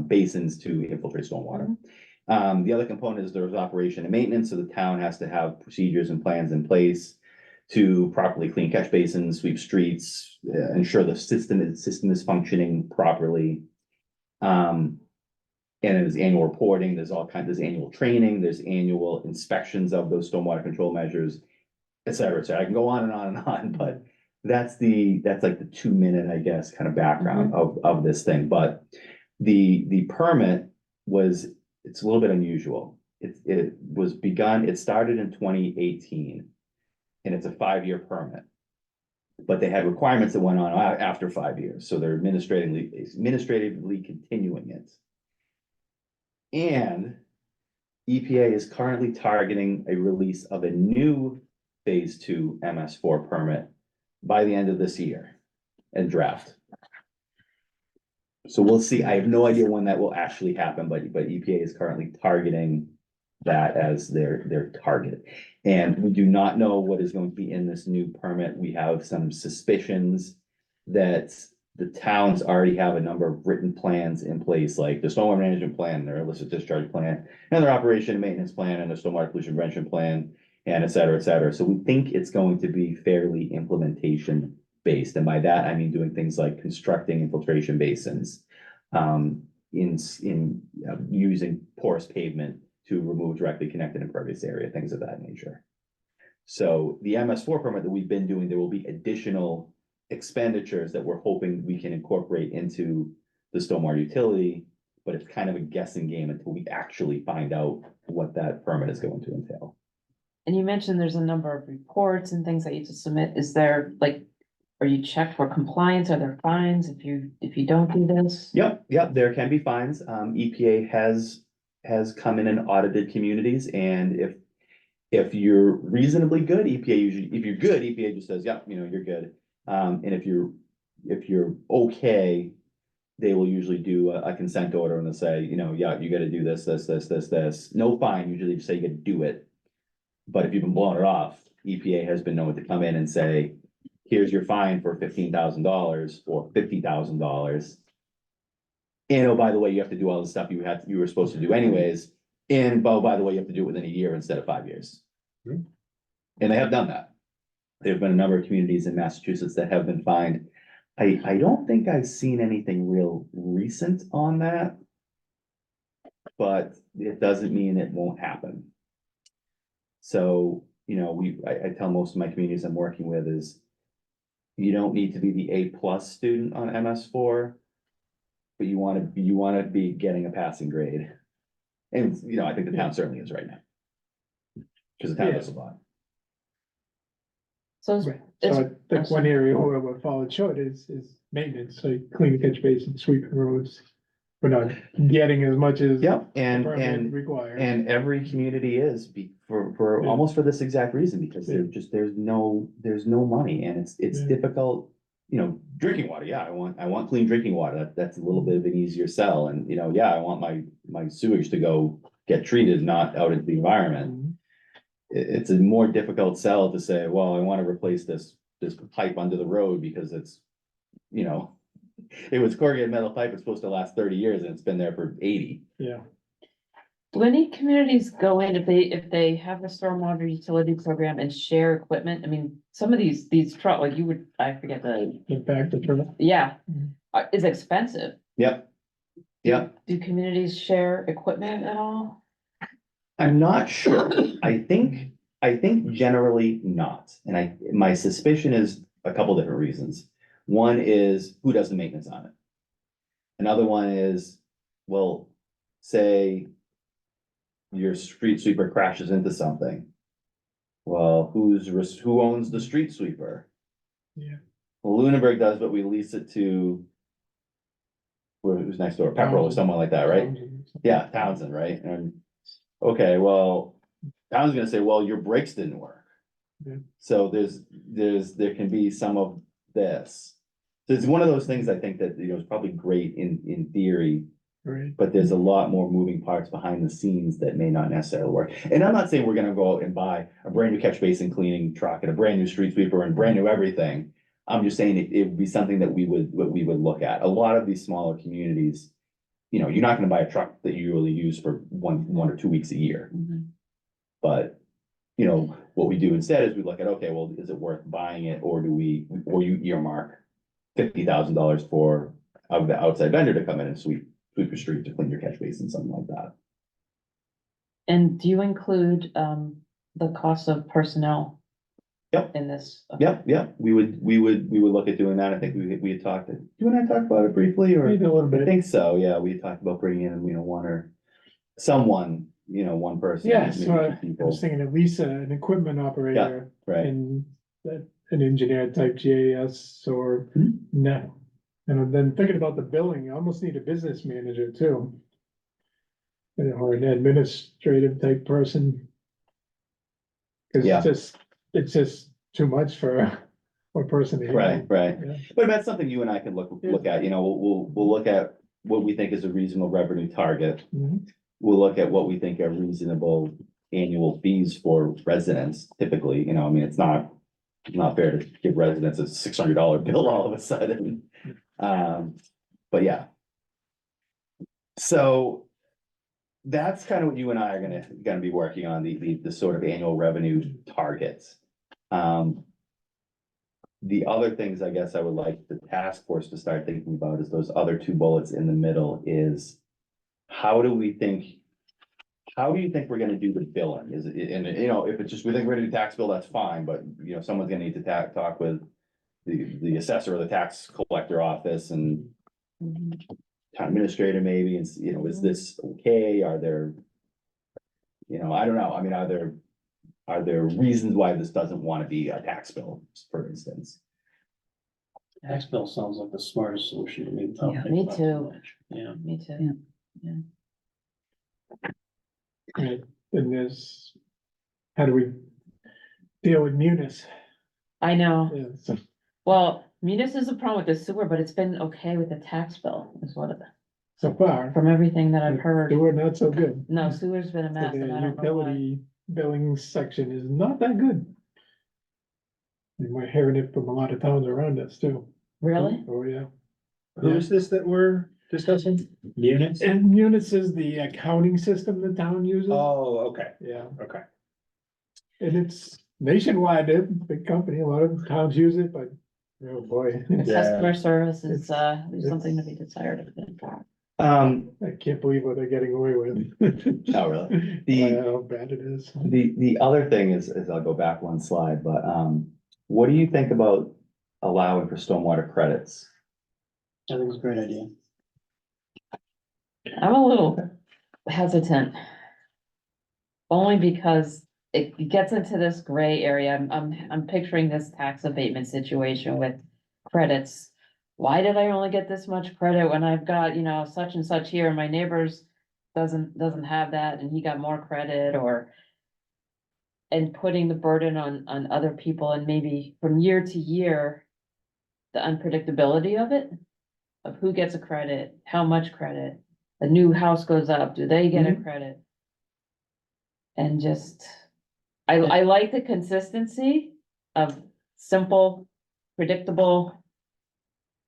basins to infiltrate stormwater. The other component is there's operation and maintenance, so the town has to have procedures and plans in place to properly clean catch basins, sweep streets, ensure the system is functioning properly. And there's annual reporting, there's annual training, there's annual inspections of those stormwater control measures, et cetera. So I can go on and on and on, but that's like the 2-minute, I guess, kind of background of this thing. But the permit it's a little bit unusual. It started in 2018, and it's a 5-year permit. But they had requirements that went on after 5 years, so they're administratively continuing it. And EPA is currently targeting a release of a new Phase 2 MS4 permit by the end of this year and draft. So we'll see. I have no idea when that will actually happen, but EPA is currently targeting that as their target. And we do not know what is going to be in this new permit. We have some suspicions that the towns already have a number of written plans in place, like the stormwater management plan, their illicit discharge plan, and their operation and maintenance plan, and the stormwater pollution prevention plan, and et cetera, et cetera. So we think it's going to be fairly implementation based. And by that, I mean doing things like constructing infiltration basins, using porous pavement to remove directly connected impervious area, things of that nature. So the MS4 permit that we've been doing, there will be additional expenditures that we're hoping we can incorporate into the stormwater utility, but it's kind of a guessing game until we actually find out what that permit is going to entail. And you mentioned there's a number of reports and things that you have to submit. Is there are you checked for compliance? Are there fines if you don't do this? Yep, there can be fines. EPA has come in and audited communities, and if you're reasonably good, if you're good, EPA just says, yep, you're good. And if you're okay, they will usually do a consent order and they'll say, yeah, you gotta do this. No fine, usually just say you gotta do it. But if you've been blowing it off, EPA has been known to come in and say, here's your fine for $15,000 or $50,000. And oh, by the way, you have to do all the stuff you were supposed to do anyways. And by the way, you have to do it within a year instead of 5 years. And they have done that. There have been a number of communities in Massachusetts that have been fined. I don't think I've seen anything real recent on that. But it doesn't mean it won't happen. So, I tell most of my communities I'm working with is. You don't need to be the A+ student on MS4. But you wanna be getting a passing grade. And, I think the town certainly is right now. Cause the town does a lot. So it's- Right, it's, so I think one area where we're falling short is maintenance, like clean the catch basin, sweeping roads. We're not getting as much as. Yep, the permit requires. and every community is for Yeah. almost for this exact reason, because there's no money and it's Yeah. difficult. Drinking water, yeah, I want clean drinking water, that's a little bit of an easier sell, and yeah, I want my sewage to go get treated, not out into the environment. Mhm. It's a more difficult sell to say, well, I wanna replace this pipe under the road because it's, it was corrugated metal pipe, it's supposed to last 30 years and it's been there for 80. Yeah, do any communities go in if they have a stormwater utility program and share equipment? I mean, some of these truck, like I forget the back to turn. yeah, Mhm. is expensive. Yep. Yep, Do communities share equipment at all? I'm not sure. I think generally not. And my suspicion is a couple different reasons. One is who does the maintenance on it? Another one is, well, say your street sweeper crashes into something. Well, who owns the street sweeper? Yeah. Well, Lunenburg does, but we lease it to who's next door, Pepperell or someone like that, right? Yeah, Townsend, right? And, okay, well, Townsend's gonna say, well, your brakes didn't work. Yeah. So there can be some of this. So it's one of those things I think that, is probably great in theory, Right, but there's a lot more moving parts behind the scenes that may not necessarily work. And I'm not saying we're gonna go out and buy a brand new catch basin cleaning truck and a brand new street sweeper and brand new everything. I'm just saying it would be something that we would look at. A lot of these smaller communities, you're not gonna buy a truck that you really use for one or 2 weeks a year. But, what we do instead is we look at, okay, well, is it worth buying it, or you earmark $50,000 for the outside vendor to come in and sweep your street to clean your catch basin, something like that. And do you include the cost of personnel? Yep. In this? Yep, we would look at doing that. I think we had talked, you and I talked about it briefly, or? maybe a little I bit. think so, yeah, we talked about bringing in, one or someone, one person. Yeah, maybe so two I people. was thinking at least an equipment operator. Right, And an engineer type GAS or Mhm. no. And then thinking about the billing, you almost need a business manager too. Or an administrative type person. Cause Yeah. it's just too much for a person to handle. right. Yeah. But that's something you and I can look at, we'll look at what we think is a reasonable revenue target. Mhm. We'll look at what we think are reasonable annual fees for residents typically, I mean, it's not fair to give residents a $600 bill all of a sudden. But yeah. So that's kind of what you and I are gonna be working on, the sort of annual revenue targets. The other things I guess I would like the task force to start thinking about is those other two bullets in the middle is how do you think we're gonna do the billing? Is it, and if it's just, we think we're gonna do tax bill, that's fine, but someone's gonna need to talk with the assessor or the tax collector office and town administrator maybe, and is this okay? Are there, I don't know. I mean, are there reasons why this doesn't want to be a tax bill, for instance? Tax bill sounds like the smartest solution to me. without Yeah, thinking me about it too. too much. Yeah. Me too. Right, and there's, how do we deal with munis? I know. Yeah, so, Well, Munis is a problem with the sewer, but it's been okay with the tax bill is what, so far. from everything that I've heard. They were not so good. No, sewer's been a So mess and I the don't know why. utility billing section is not that good. And we're hearing it from a lot of towns around us too. Really? Oh, yeah. Who is this that we're discussing? Units? And Munis is the accounting system the town uses. Oh, okay, Yeah, okay. and it's nationwide, big company, a lot of towns use it, but Oh, boy. Customer service is, something to be desired, I think. I can't believe what they're getting away with. Oh, really? The, How bad it is. the other thing is I'll go back one slide, but, what do you think about allowing for stormwater credits? I think it's a great idea. I'm a little hesitant. Only because it gets into this gray area. I'm picturing this tax abatement situation with credits. Why did I only get this much credit when I've got, such and such here, and my neighbors doesn't have that, and he got more credit, or and putting the burden on other people, and maybe from year to year, the unpredictability of it, of who gets a credit, how much credit, a new house goes up, do they get a credit? And just, I like the consistency of simple, predictable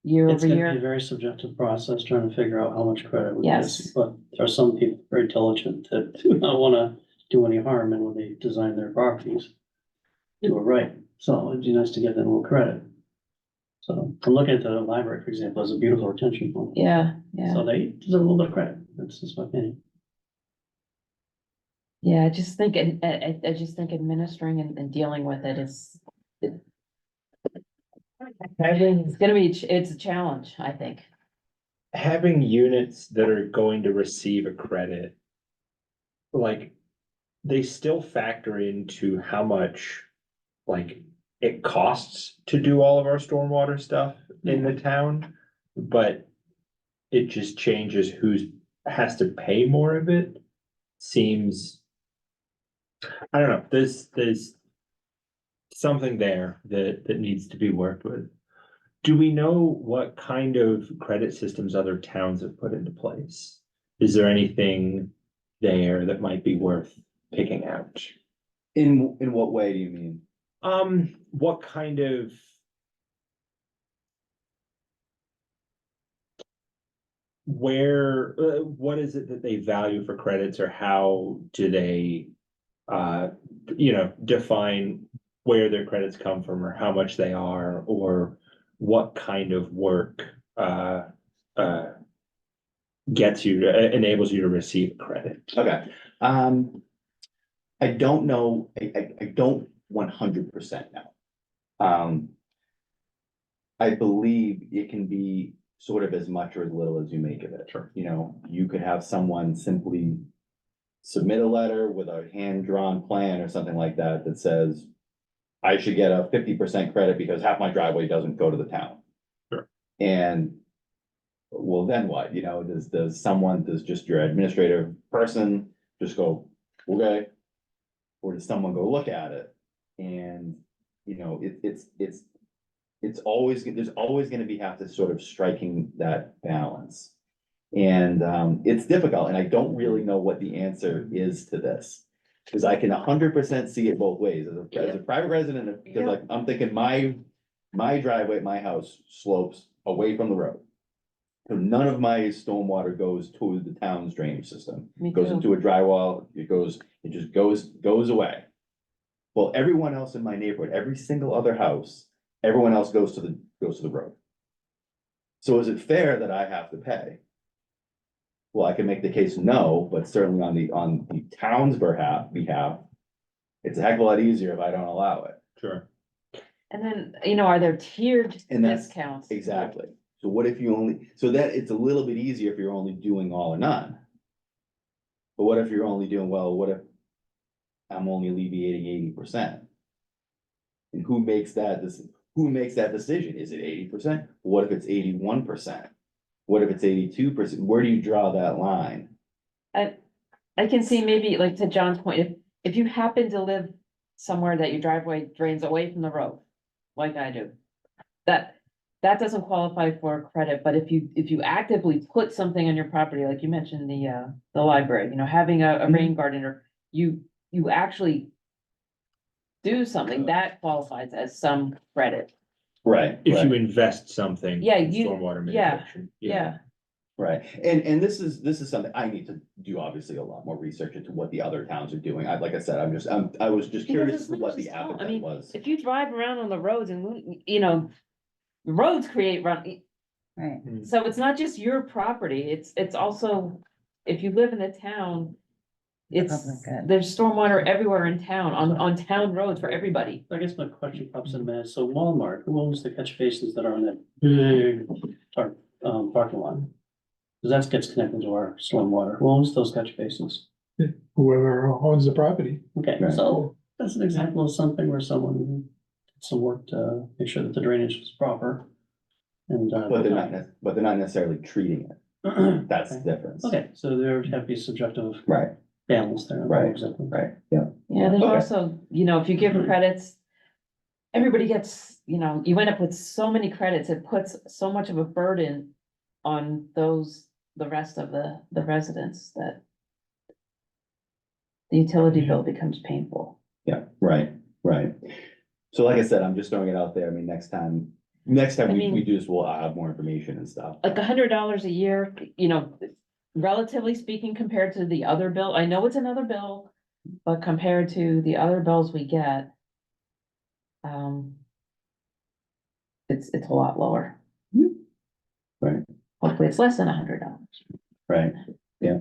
year It's over gonna be a year. very subjective process trying to figure out how much credit we Yes. give, but there are some people very diligent that do not wanna do any harm, and when they design their properties, do it right, so it'd be nice to give them a little credit. So, I'm looking at the library, for example, as a beautiful retention pond, Yeah, yeah, so they deserve a little bit of credit, that's just my opinion. yeah, I just think, I just think administering and dealing with it is. It's gonna be, it's a challenge, I think. Having units that are going to receive a credit. Like, they still factor into how much, like, it costs to do all of our stormwater stuff in the town. But it just changes who's, has to pay more of it, seems. I don't know, there's something there that needs to be worked with. Do we know what kind of credit systems other towns have put into place? Is there anything there that might be worth picking out? In what way do you mean? What kind of? Where, what is it that they value for credits, or how do they, define where their credits come from, or how much they are, or what kind of work, gets you, enables you to receive credit? Okay, I don't know, I don't 100% know. I believe it can be sort of as much or as little as you make of it. Sure. You could have someone simply submit a letter with a hand-drawn plan or something like that that says, I should get a 50% credit because half my driveway doesn't go to the town. Sure. And well, then what? Does just your administrative person just go, okay? Or does someone go look at it? And, it's always, there's always gonna be have to sort of striking that balance. And, it's difficult, and I don't really know what the answer is to this. Cause I can 100% see it both ways, as a private resident, because like, I'm thinking my driveway at my house slopes away from the road. So none of my stormwater goes to the town's drainage system. Me Goes too. into a dry wall, it just goes away. Well, everyone else in my neighborhood, every single other house, everyone else goes to the road. So is it fair that I have to pay? Well, I can make the case no, but certainly on the town's behalf, it's a heck of a lot easier if I don't allow it. Sure. And then, are there tiered And that's- discounts? Exactly. So what if you only, so that it's a little bit easier if you're only doing all or none. But what if you're only doing, well, what if I'm only alleviating 80%? And who makes that decision? Is it 80%? What if it's 81%? What if it's 82%? Where do you draw that line? I can see maybe, like, to John's point, if you happen to live somewhere that your driveway drains away from the road, like I do, that doesn't qualify for credit, but if you actively put something on your property, like you mentioned, the library, having a rain garden, or you actually do something, that qualifies as some credit. Right. If you invest something. Yeah, in you- stormwater yeah, mitigation. Yeah, Right, and this is something I need to do, obviously, a lot more research into what the other towns are doing. Like I said, I was just Because curious it's as to what not the just town. I appetite mean, was. if you drive around on the roads and, roads create run, Right. so it's not just your property, it's also, if you live in the town. It's, Public good. there's stormwater everywhere in town, on town roads for everybody. I guess my question pops in, man, so Walmart, who owns the catch basins that are on that big parking lot? Because that gets connected to our stormwater, who owns those catch basins? Whoever owns the property. Okay, Right. so that's an example of something where someone did some work to make sure that the drainage was proper. And, But they're not necessarily treating it. That's the difference. Okay, so there would have to be subjective Right, balance there. Right. Exactly. right, yeah. Yeah, there's Okay. also, if you give credits. Everybody gets, you end up with so many credits, it puts so much of a burden on the rest of the residents that. The utility bill becomes painful. Yeah, right, right. So like I said, I'm just throwing it out there. I mean, next time I we mean- do this, we'll have more information and stuff. Like $100 a year, relatively speaking, compared to the other bill, I know it's another bill, but compared to the other bills we get. It's a lot lower. Right. Hopefully it's less than $100. Right, yeah.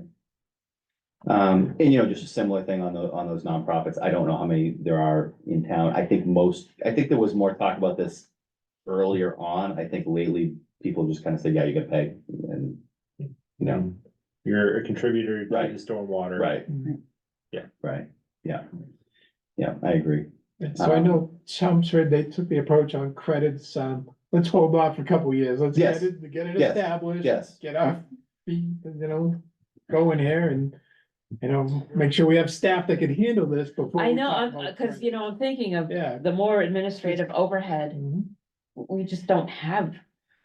And just a similar thing on those nonprofits. I don't know how many there are in town. I think there was more talk about this earlier on. I think lately people just kind of say, yeah, you gotta pay and, You're a contributor to Right. the stormwater. right. Yeah. Right, yeah. Yeah, I agree. So I know Chelmsford, they took the approach on credits, let's hold off a couple years, let's Yes. get it Yes. established. Yes. Get our feet, go in here and, make sure we have staff that can handle this before. I we know, talk I'm, about cause credit. I'm thinking of Yeah. the more administrative overhead, Mhm. we just don't have.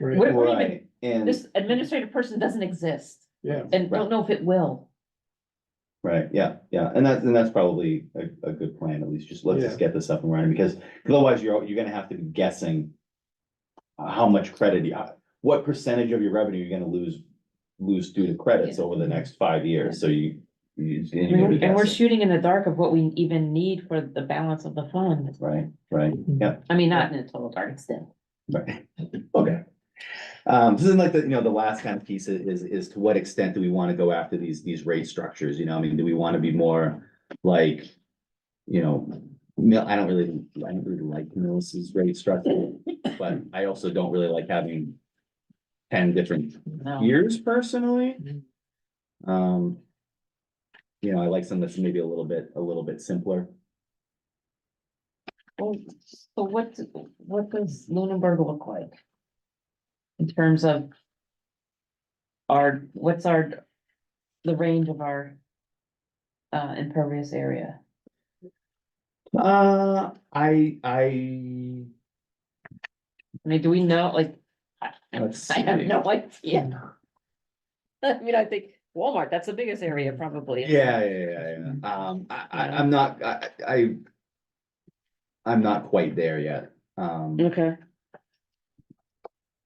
Right, What- even- Right, and, This administrative person doesn't exist yeah. and don't know if it will. right, yeah, and that's probably a good plan, at least, let's just get this up and running, because otherwise you're gonna have to be guessing how much credit, what percentage of your revenue you're gonna lose due to credits over the next 5 years, so you're gonna be And we're guessing. shooting in the dark of what we even need for the balance of the fund. Right, yeah, I mean, not in a total dark still. right, okay. So then like the last kind of piece is to what extent do we want to go after these rate structures, I mean, do we want to be more like, I don't really like Millis's rate structure, but I also don't really like having 10 different No. years personally. I like something that's maybe a little bit simpler. Well, so what does Lunenburg look like? In terms of the range of our impervious area? I I mean, do we know, like, let's I have see. no idea. I mean, I think Walmart, that's the biggest area probably. Yeah. I'm not, I'm not quite there yet. Okay,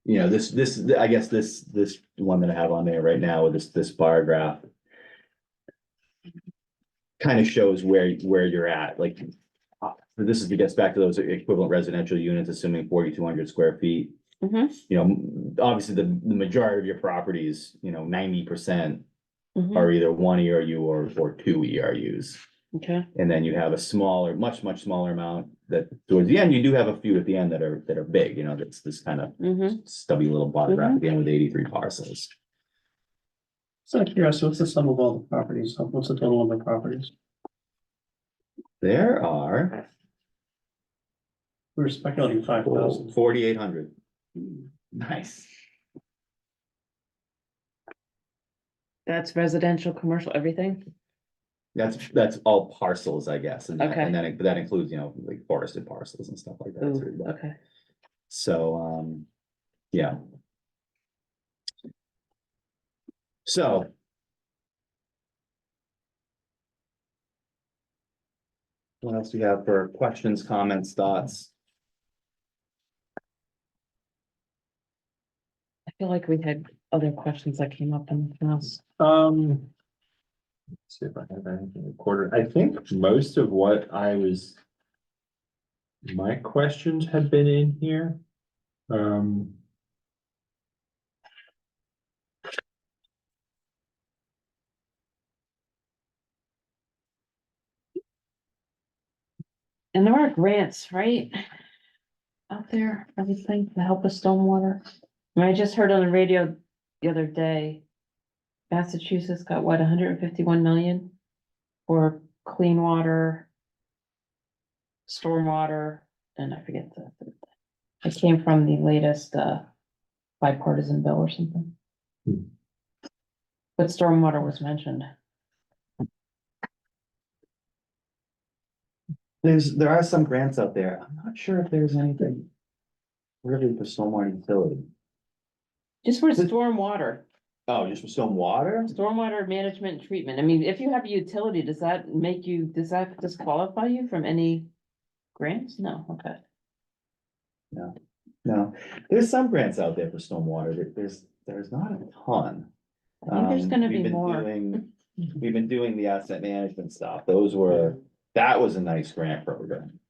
I guess this one that I have on there right now with this bar graph kind of shows where you're at, like, this gets back to those equivalent residential units, assuming 4,200 square feet. Obviously the majority of your properties, 90% mhm, are either 1 ERU or 2 ERUs. okay, And then you have a smaller, much smaller amount that towards the end, you do have a few at the end that are big, that's this kind of mhm. stubby little bar graph at the end with 83 parcels. So I'm curious, what's the sum of all the properties? What's the total number of properties? There are We were speculating 5,000. 4,800. Nice. That's residential, commercial, everything? That's all parcels, I guess, and Okay. that includes, like forested parcels and stuff like that Ooh, too. but- okay. So, yeah. So. What else do we have for questions, comments, thoughts? I feel like we had other questions that came up in the past. Let's see if I have anything recorded. I think most of what my questions had been in here. Um, And there are grants, right? Out there, everything to help with stormwater. I mean, I just heard on the radio the other day. Massachusetts got what, 151 million for clean water. Stormwater, and I forget it came from the latest bipartisan bill or something. Hmm. But stormwater was mentioned. There are some grants out there. I'm not sure if there's anything really for stormwater utility. Just for stormwater, Oh, just for stormwater? stormwater management and treatment. I mean, if you have a utility, does that disqualify you from any grants? No, okay. No, there's some grants out there for stormwater. There's not a ton. I think there's gonna We've be been more. We've been doing the asset management stuff. That was a nice grant program.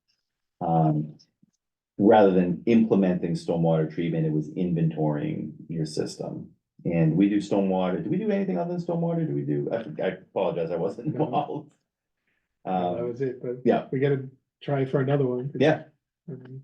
Rather than implementing stormwater treatment, it was inventorying your system. And we do stormwater. Do we do anything other than stormwater? I apologize, I wasn't No. involved. That was it, but. yeah. We gotta try for another one. Yeah,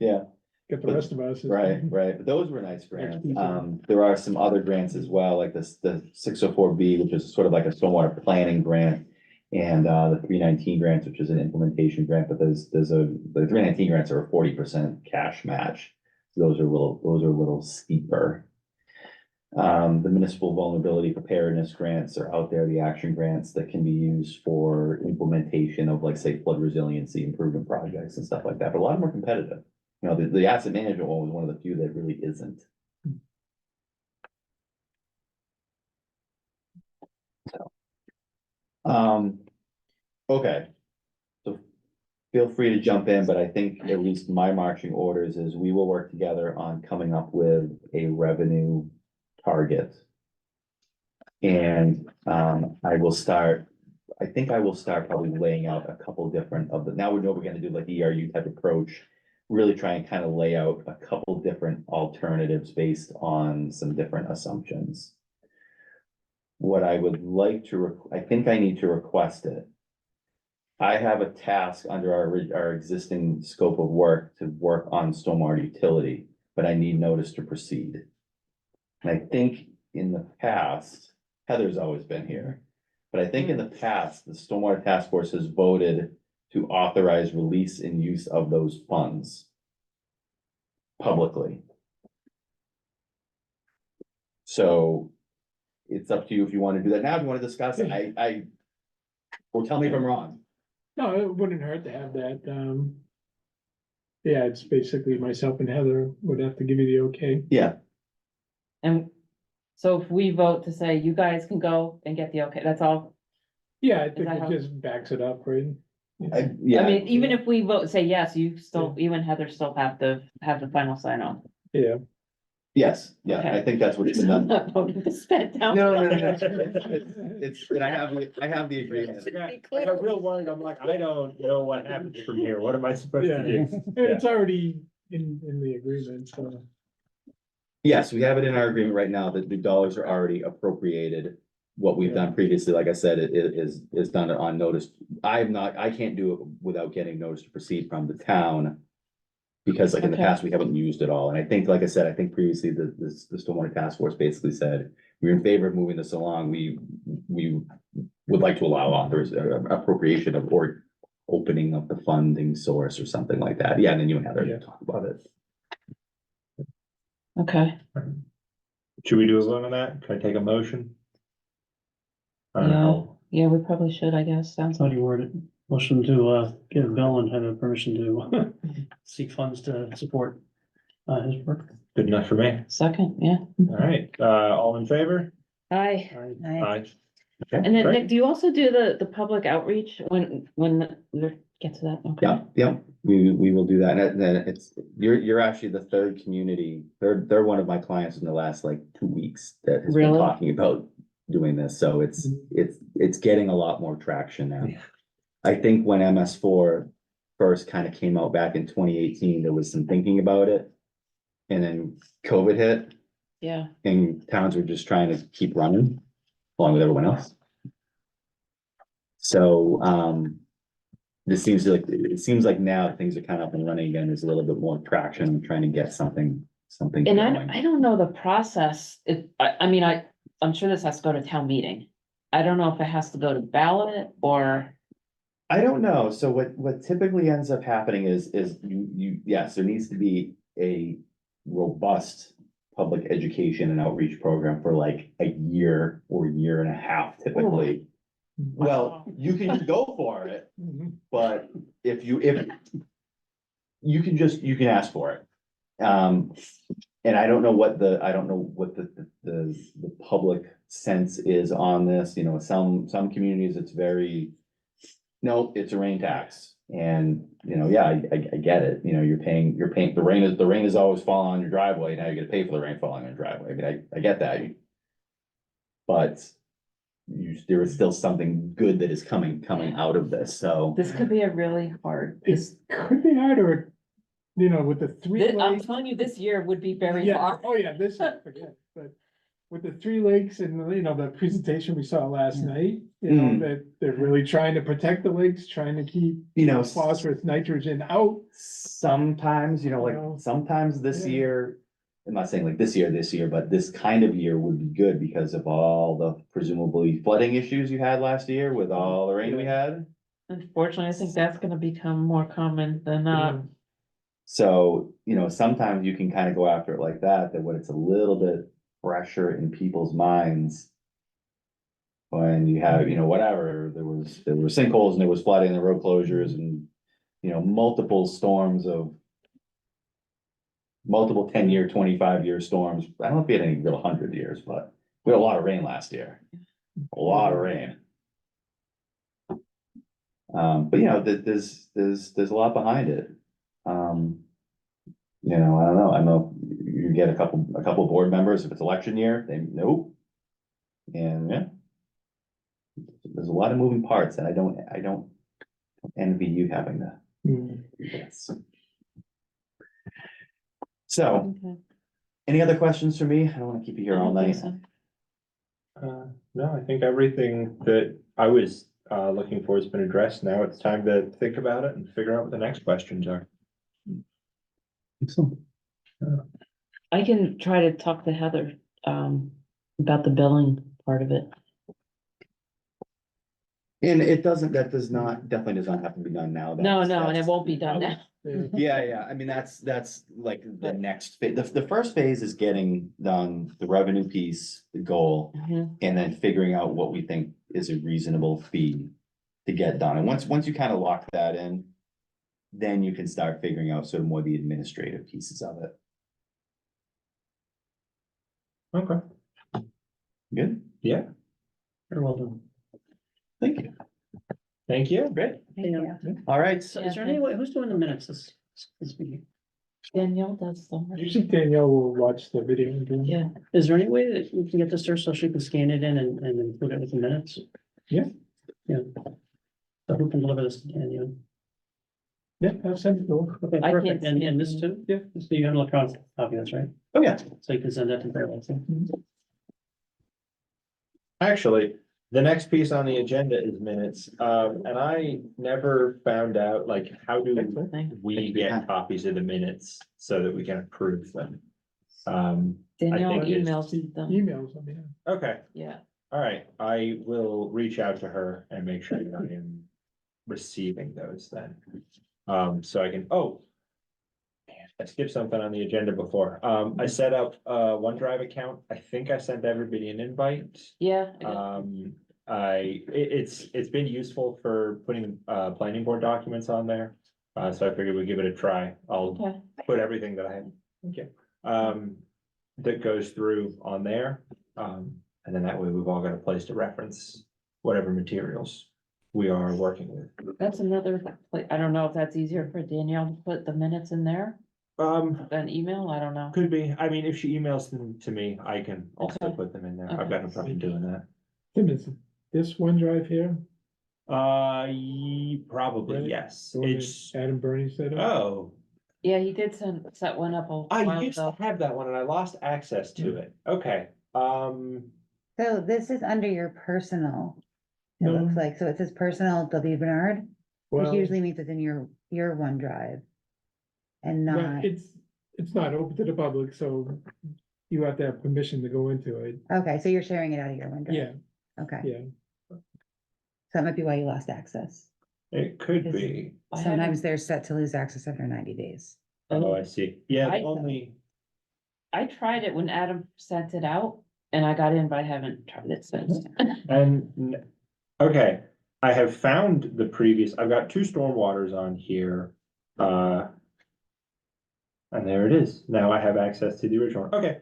yeah. Get the But- rest of us. Right, right. But those were nice grants. Execution. There are some other grants as well, like the 604B, which is sort of like a stormwater planning grant. And the 319 grants, which is an implementation grant, but the 319 grants are a 40% cash match. Those are a little steeper. The municipal vulnerability preparedness grants are out there, the action grants that can be used for implementation of, like, say, flood resiliency improvement projects and stuff like that, but a lot of them are competitive. You know, the asset management one was one of the few that really isn't. So. Okay. So feel free to jump in, but I think at least my marching orders is we will work together on coming up with a revenue target. And I think I will start probably laying out a couple different now we know we're gonna do like the ERU type approach. Really try and kind of lay out a couple different alternatives based on some different assumptions. What I would like to, I think I need to request it. I have a task under our existing scope of work to work on stormwater utility, but I need notice to proceed. And I think in the past, Heather's always been here, but I think in the past, the Stormwater Task Force has voted to authorize release and use of those funds publicly. So it's up to you if you want to do that now, if you want to discuss it, or tell me if I'm wrong. No, it wouldn't hurt to have that, yeah, it's basically myself and Heather would have to give you the okay. Yeah, And so if we vote to say you guys can go and get the okay, that's all. Yeah, I think that it how- just backs it up, right? I yeah, mean, even if we vote, say yes, you still, you and Heather still have to have the final sign off. Yeah, yes, yeah, I Okay. think that's what it's I'm done. not voting to spend down. No. It's, and I have the agreement. I got real worried. I'm like, I don't know what happens from here. What am I supposed to yeah, do? it's already in the agreement, so. Yes, we have it in our agreement right now that the dollars are already appropriated. What we've done previously, like I said, it is done on notice. I can't do it without getting notice to proceed from the town. Because like in the Okay. past, we haven't used it all. And I think, like I said, I think previously the Stormwater Task Force basically said, we're in favor of moving this along. We would like to allow appropriation of or opening up the funding source or something like that. Yeah, and then you and Heather Yeah. talk about it. Okay, Should we do a vote on that? Can I take a motion? I don't yeah, know. yeah, we probably should, I guess, sounds How like. do you word it? Motion to give Bill and have permission to seek funds to support his work. Good enough for me. Second, yeah. All right, all in favor? Aye. Aye. And then Great. Nick, do you also do the public outreach when we get to that? Okay. Yeah, we will do that. And then you're actually the third community. They're one of my clients in the last like 2 weeks that has been Really? talking about doing this. So it's getting a lot more traction now. Yeah. I think when MS4 first kind of came out back in 2018, there was some thinking about it. And then COVID hit Yeah, and towns were just trying to keep running along with everyone else. So, it seems like now things are kind of up and running again. There's a little bit more traction, trying to get something and going. I don't know the process, I mean, I'm sure this has to go to town meeting. I don't know if it has to go to ballot or, I don't know. So what typically ends up happening is yes, there needs to be a robust public education and outreach program for like a year or year and a half typically. Well, you can go for it, Mhm. but if you can ask for it. And I don't know what the public sense is on this, you know, some communities, it's very. No, it's a rain tax, and, you know, yeah, I get it, you know, you're paying, the rain is always falling on your driveway, now you're gonna pay for the rain falling on your driveway, I mean, I get that. But there is still something good that is coming out of this, so. this could be a really hard. It could be harder, you know, with the three. I'm lakes- telling you, this year would be very Yeah, hard. oh yeah, this, forget, but with the three lakes and, you know, the presentation we saw last night, you know, Mm. that they're really trying to protect the lakes, trying to keep You know, phosphorus, nitrogen out. sometimes, you know, You know, like, sometimes this yeah. year. I'm not saying like this year, but this kind of year would be good because of all the presumably flooding issues you had last year with all the rain we had. Unfortunately, I think that's gonna become more common than not. So, you know, sometimes you can kind of go after it like that when it's a little bit fresher in people's minds. When you have, you know, whatever, there were sinkholes and there was flooding and road closures and, you know, multiple storms of. Multiple 10-year, 25-year storms. I don't know if we had any real 100 years, but we had a lot of rain last year. A lot of rain. But you know, there's a lot behind it. You know, I know you get a couple board members, if it's election year, they, nope. And yeah. There's a lot of moving parts and I don't envy you having to Mm. do this. So, Okay. any other questions for me? I don't wanna keep you here I all don't think night. so. No, I think everything that I was looking for has been addressed. Now it's time to think about it and figure out what the next questions are. Excellent. I can try to talk to Heather, about the billing part of it. And definitely does not have to be done now. No, That's- no, and it that's- won't be done now. Yeah, I mean, that's like the next phase. The first phase is getting done the revenue piece, the goal, Mhm. and then figuring out what we think is a reasonable fee to get done. And once you kind of lock that in, then you can start figuring out sort of more the administrative pieces of it. Okay. Good? Yeah, Very well done. Thank you. thank you. Great. Yeah. All right. So is there any way, who's doing the minutes this meeting? Danielle does the. Usually Danielle will watch the video. again. Yeah, Is there any way that you can get this there so she can scan it in and include it with the minutes? Yeah. Yeah. So who can deliver this to Danielle? Yeah, I've sent it over. Okay, I can't perfect. And scan this it. too? Yeah. So you have an electronic copy, that's right? Oh, yeah. So you can send that to her also. Actually, the next piece on the agenda is minutes, and I never found out, like, how do thing. we get copies of the minutes so that we can approve them? Danielle think it's- emails them, Emails, I mean. Okay, yeah. all right, I will reach out to her and make sure that I am receiving those then. So I can, oh. Man, I skipped something on the agenda before. I set up a OneDrive account. I think I sent everybody an invite. Yeah. I did. It's been useful for putting planning board documents on there. So I figured we'd give it a try. I'll Okay, put everything that I have. Okay. That goes through on there. And then that way we've all got a place to reference whatever materials we are working with. that's another, I don't know if that's easier for Danielle to put the minutes in there than email, I don't know. Could be. I mean, if she emails them to me, I can also Okay. put them in there. I've Okay. got no problem doing that. Tim, is this OneDrive here? Probably, Really? yes. The one that It's, Adam Bernie set up? oh, Yeah, he did set one up a I while used to ago. have that one and I lost access to it. Okay, So this is under your personal. It No. looks like, so it says personal W Bernard, which Well, usually means it's in your OneDrive. And no, not, it's not open to the public, so you have to have permission to go into it. okay, so you're sharing it out of your OneDrive. Yeah, Okay, yeah. so that might be why you lost access. it could Is- be. I Sometimes haven't- they're set to lose access after 90 days. Oh, I see. Yeah, I- the only, I tried it when Adam sent it out and I got in, but I haven't tried it since. okay, I have found the previous, I've got two stormwaters on here. And there it is. Now I have access to the original. one. Okay,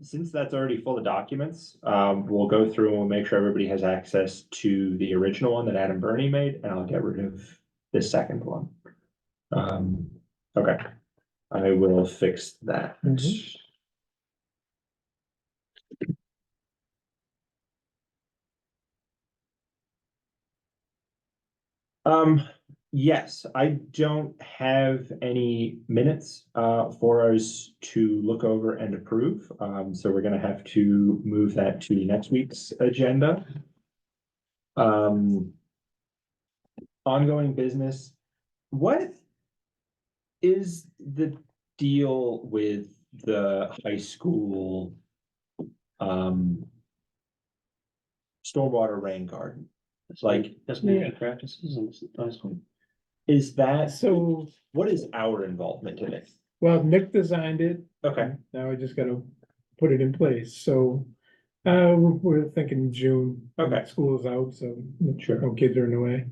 since that's already full of documents, we'll go through and we'll make sure everybody has access to the original one that Adam Burney made, and I'll get rid of this second one. Okay, I will fix that. Mhm. Yes, I don't have any minutes for us to look over and approve. So we're gonna have to move that to next week's agenda. Ongoing business. What is the deal with the high school stormwater rain garden? That's Like- That's management practices in high school. Is that, So, what is our involvement in it? well, Nick designed it, Okay, now I just gotta put it in place, so. We're thinking June. when Okay. School's out, so Sure. no kids are in the way.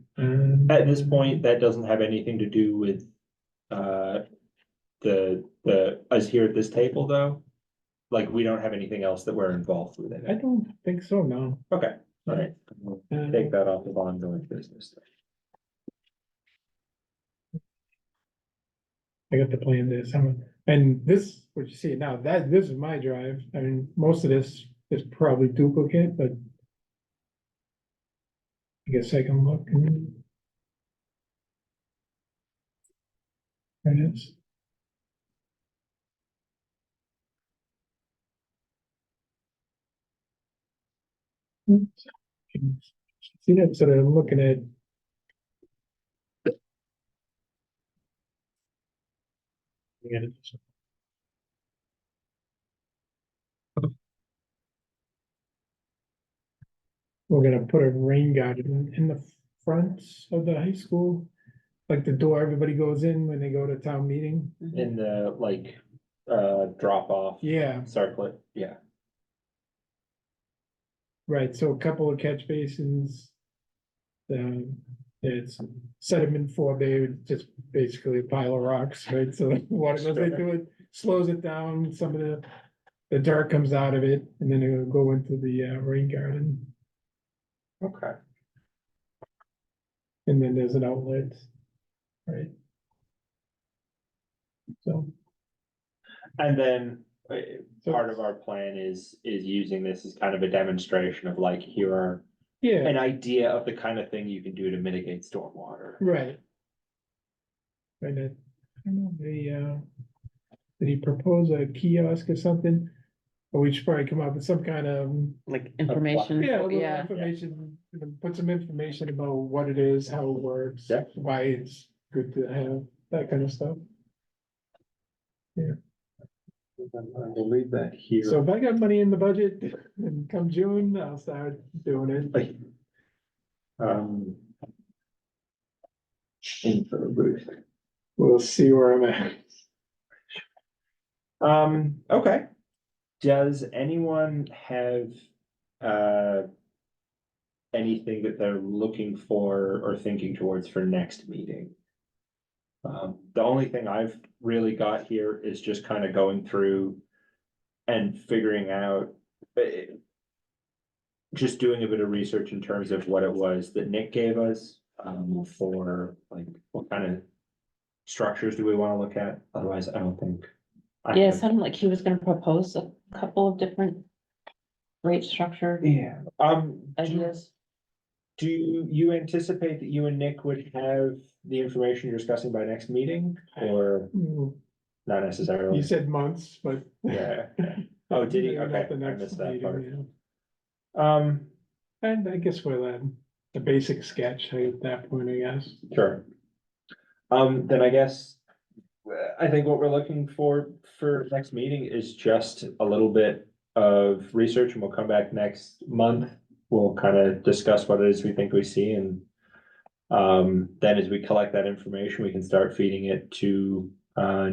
at this point, that doesn't have anything to do with us here at this table, though? Like, we don't have anything else that we're involved with in I it? don't think so, no. Okay, all right. We'll take that off of ongoing business. I got the plan this summer, and this, what you see now, this is my drive, I mean, most of this is probably duplicate, but. I guess I can look and. There it is. Oops. See that, sort of looking at. Yeah, it's- We're gonna put a rain garden in the front of the high school. Like the door everybody goes in when they go to town meeting. In the, like, drop off Yeah, circlet, yeah. right, so a couple of catch basins. It's sediment forebay, just basically a pile of rocks, right, so water goes into it, slows it down, some of the dirt comes out of it, and then it'll go into the rain garden, Okay. and then there's an outlet. Right. So. And then, So- part of our plan is using this as kind of a demonstration of like, here are Yeah, an idea of the kind of thing you can do to mitigate stormwater. right. Right, I don't know, did he propose a kiosk or something? Or we should probably come up with some kind of, Like information. yeah, a little Yeah. information, put some information about what it is, how it works, Yeah. why it's good to have, that kind of stuff. We'll leave that here. So if I got money in the budget, and come June, I'll start doing it. Um. Info booth. We'll see where I'm at. Okay. Does anyone have, anything that they're looking for or thinking towards for next meeting? The only thing I've really got here is just kind of going through and figuring out, just doing a bit of research in terms of what it was that Nick gave us, for like, what kind of structures do we want to look at? Otherwise, I don't think. I Yeah, it have- sounded like he was gonna propose a couple of different rate structure Yeah, ideas. do you anticipate that you and Nick would have the information you're discussing by next meeting, or Mm, not You necessarily? said months, but. Yeah. Oh, did he? Maybe not Okay, the I next missed that meeting, part. yeah. Um, And I guess we'll add a basic sketch at that point, I guess. sure. Then I guess, I think what we're looking for next meeting is just a little bit of research, and we'll come back next month. We'll kind of discuss what it is we think we see, and then as we collect that information, we can start feeding it to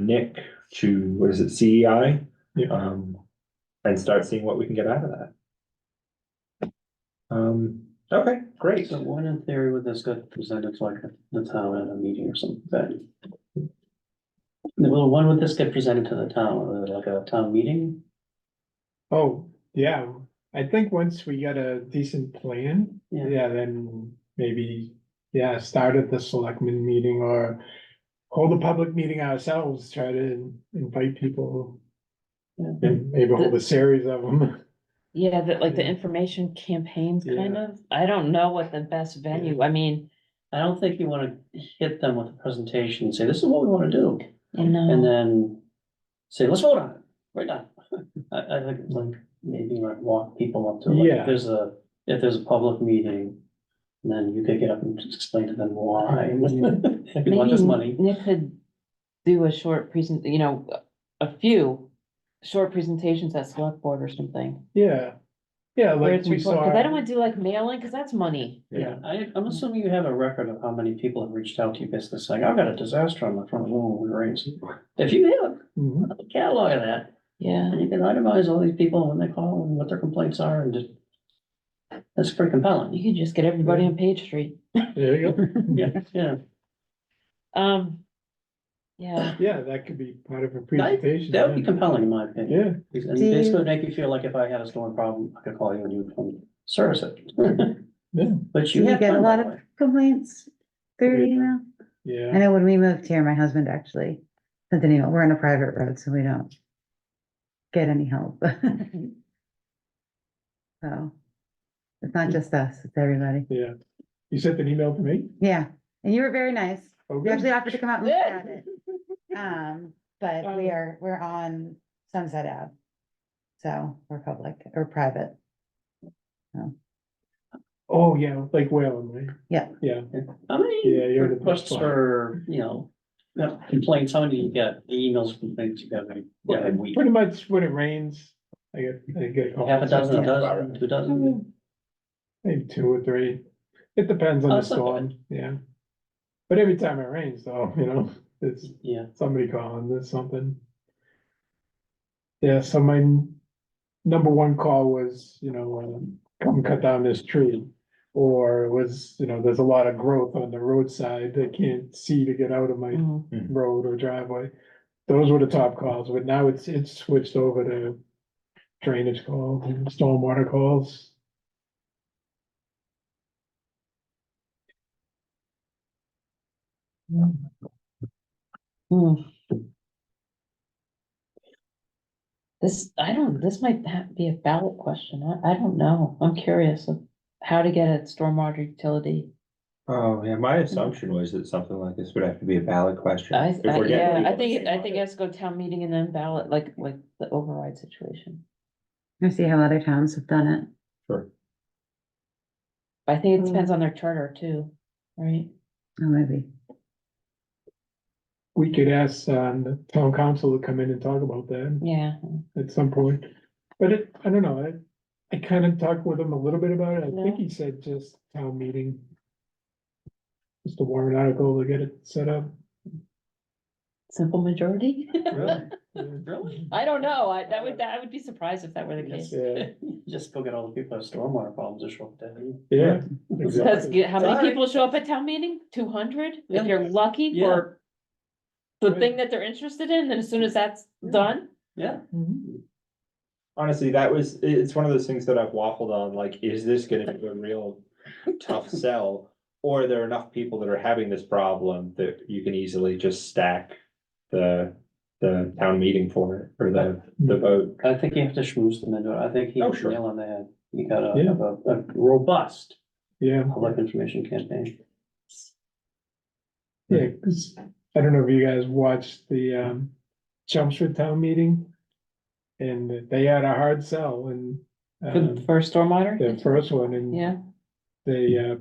Nick, to, what is it, CEI? Yeah. And start seeing what we can get out of that. Okay, great. So when in theory would this get presented to like the town at a meeting or something like that? Well, when would this get presented to the town, like a town meeting? Oh, yeah, I think once we get a decent plan, Yeah. yeah, then maybe, yeah, start at the selectmen meeting or hold a public meeting ourselves, try to invite people. Yeah. And maybe hold a series of them. Yeah, that like the Yeah. information campaigns kind Yeah. of, I don't know what the best venue, I mean, I don't think you wanna hit them with a presentation and say, this is what we wanna do, you know. and then say, let's vote on it, right now. I think like, maybe like walk people up to, like, Yeah. if there's a public meeting. Then you could get up and just explain to them why. We want this Maybe money. Nick could do a short a few short presentations at select board or something. Yeah, yeah, Where like it's we recorded, saw. cause I don't wanna do like mailing, cause that's money. Yeah, I'm assuming you have a record of how many people have reached out to you, basically saying, I've got a disaster on the front lawn we raised. If you have Mhm. a catalog of that, Yeah, and you can itemize all these people when they call and what their complaints are and just. That's pretty compelling. you could just get everybody on Page Street. There you go. Yeah, yeah. Yeah, Yeah, that could be part of a That presentation. that would be yeah. compelling in my opinion. Yeah, And Do you- basically make you feel like if I had a storm problem, I could call you and you would come service it. yeah, But Do you you have get a fun lot that of way. complaints through Yeah. email? I yeah, know when we moved here, my husband actually sent an email. We're on a private road, so we don't get any help. So it's not just us, it's everybody. yeah. You sent an email to me? Yeah, and you were very nice. Oh, You good. actually offered to come out and look at it. But we're on Sunset Ave. So we're public or private. Oh, yeah, like Whalen, right? Yeah. Yeah, How many Yeah, you're the requests best for, complaints, how many do you get, emails, complaints you get a week? pretty much when it rains, I get. calls. Half a dozen, a Yeah. dozen, 2 dozen? Maybe 2 or 3. It depends on Oh, the that's not storm, yeah. But every time it rains, though, it's Yeah, somebody calling, there's something. Yeah, so my number one call was, come cut down this tree. Or it was, there's a lot of growth on the roadside, I can't see to get out of my mhm. road or driveway. Those were the top calls, but now it's switched over to drainage calls and stormwater calls. Hmm. This might be a ballot question, I don't know, I'm curious of how to get a stormwater utility. Oh, yeah, my assumption was that something like this would have to be a ballot question. I, If we're getting yeah, I people- think it has to go town meeting and then ballot, like the override situation. I see how other towns have done it. Sure. I think it depends on their charter too, right? Oh, maybe. We could ask, the town council to come in and talk about that Yeah, at some point. But I don't know, I kind of talked with him a little bit about it, I think he said just town meeting. Just a warrant article to get it set up. simple majority? Really? really? I don't know, I would be surprised if that were the case. Yeah, Just go get all the people that have stormwater problems to show up there. yeah. Because exactly. how many Sorry. people show up at town meeting? 200? Yeah. If you're lucky Yeah. for the Right. thing that they're interested in, then as soon as that's done, Yeah. Honestly, it's one of those things that I've waffled on, like, is this gonna be a real tough sell? Or are there enough people that are having this problem that you can easily just stack the town meeting for it, or the vote? I think you have to schmooze them into it. I think he Oh, hit the sure. nail on the head. You gotta Yeah. have a robust Yeah, public information campaign. yeah, because I don't know if you guys watched the Chelmsford Town meeting. And they had a hard sell and For stormwater? the first one and Yeah, they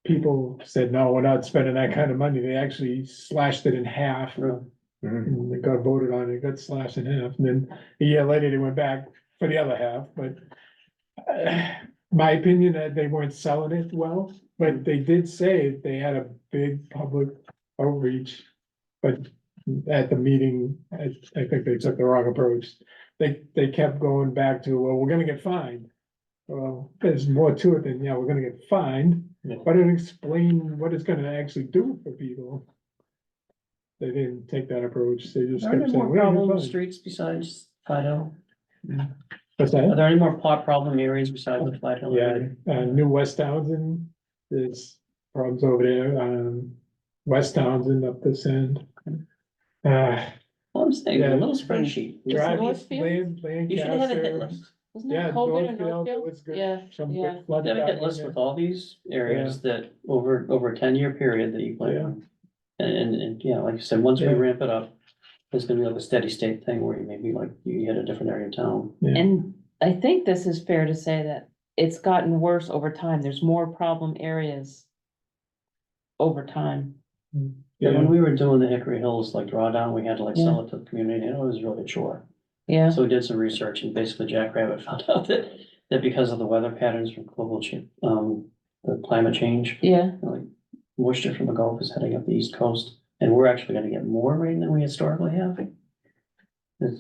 people said, no, we're not spending that kind of money. They actually slashed it in half. Really? And it got voted on, it got slashed in half, and then a year later, they went back for the other half, but. My opinion, that they weren't selling it well, but they did say they had a big public outreach. But at the meeting, I think they took the wrong approach. They kept going back to, well, we're gonna get fined. Well, there's more to it than, yeah, we're gonna get fined, but it explain what it's gonna actually do for people. They didn't take that approach, they just Are there kept any more saying, we're gonna problem get fined. streets besides Fido? What's Are that? there any more plot problem areas besides the Flat Hill Yeah, area? New West Townsend, there's problems over there, West Townsend up this end. Well, I'm saying, Yeah. a little spreadsheet. Drive, Northfield? You should have a hit Lancaster. list. wasn't Yeah, it COVID in Northfield, Northfield? was good. Yeah, Some yeah. good flood You have a hit down list there. with all these areas that over a 10-year period that you plan Yeah. on. And, yeah, like you said, once we Yeah. ramp it up, it's gonna be like a steady state thing where you maybe like you hit a different area of town. Yeah. And I think this is fair to say that it's gotten worse over time. There's more problem areas over time. Yeah, when Yeah, we were doing the Hickory Hills like drawdown, we had to like sell it to the community, and it was really a chore. Yeah, So we did some research and basically Jack Rabbit found out that because of the weather patterns from the climate change, yeah. like moisture from the Gulf is heading up the East Coast, and we're actually gonna get more rain than we historically have.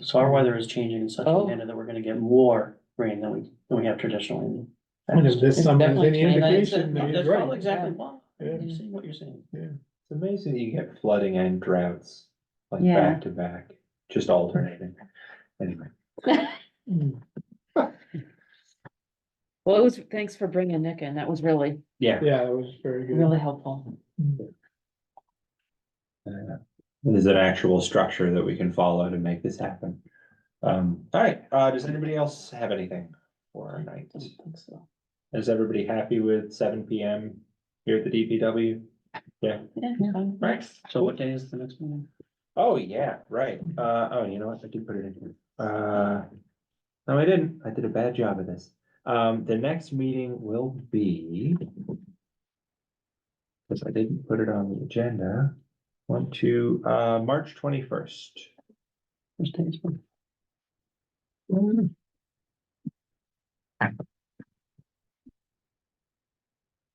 So our weather is changing in such a Oh. manner that we're gonna get more rain than we have traditionally. and if this It's summer is definitely any changing. indication, That's he's probably right. exactly why. Yeah. I'm seeing what you're saying. It's amazing that you get flooding and droughts, like Yeah. back to back, just alternating. Anyway, Mm. Well, it was, thanks for bringing Nick in. That was really, Yeah. Yeah, it was very good. really helpful. There's an actual structure that we can follow to make this happen. All right, does anybody else have anything for our night? Don't think so. Is everybody happy with 7 PM here at the DPW? Yeah, fine. Right. So what day is the next meeting? Oh, yeah, right. Oh, you know what? I did put it in here. No, I didn't. I did a bad job of this. The next meeting will be. Because I didn't put it on the agenda. March 21st. Which day is it?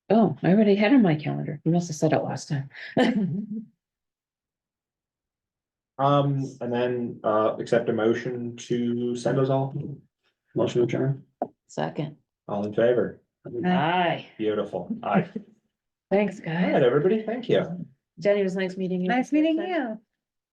Oh, I already had it on my calendar. You must have said it last time. And then, accept a motion to send us all. Motion adjourned. Second. All in favor? Aye. Beautiful. Aye. Thanks, All guys. right, everybody, thank you. Jenny, it was nice meeting you. Nice meeting you.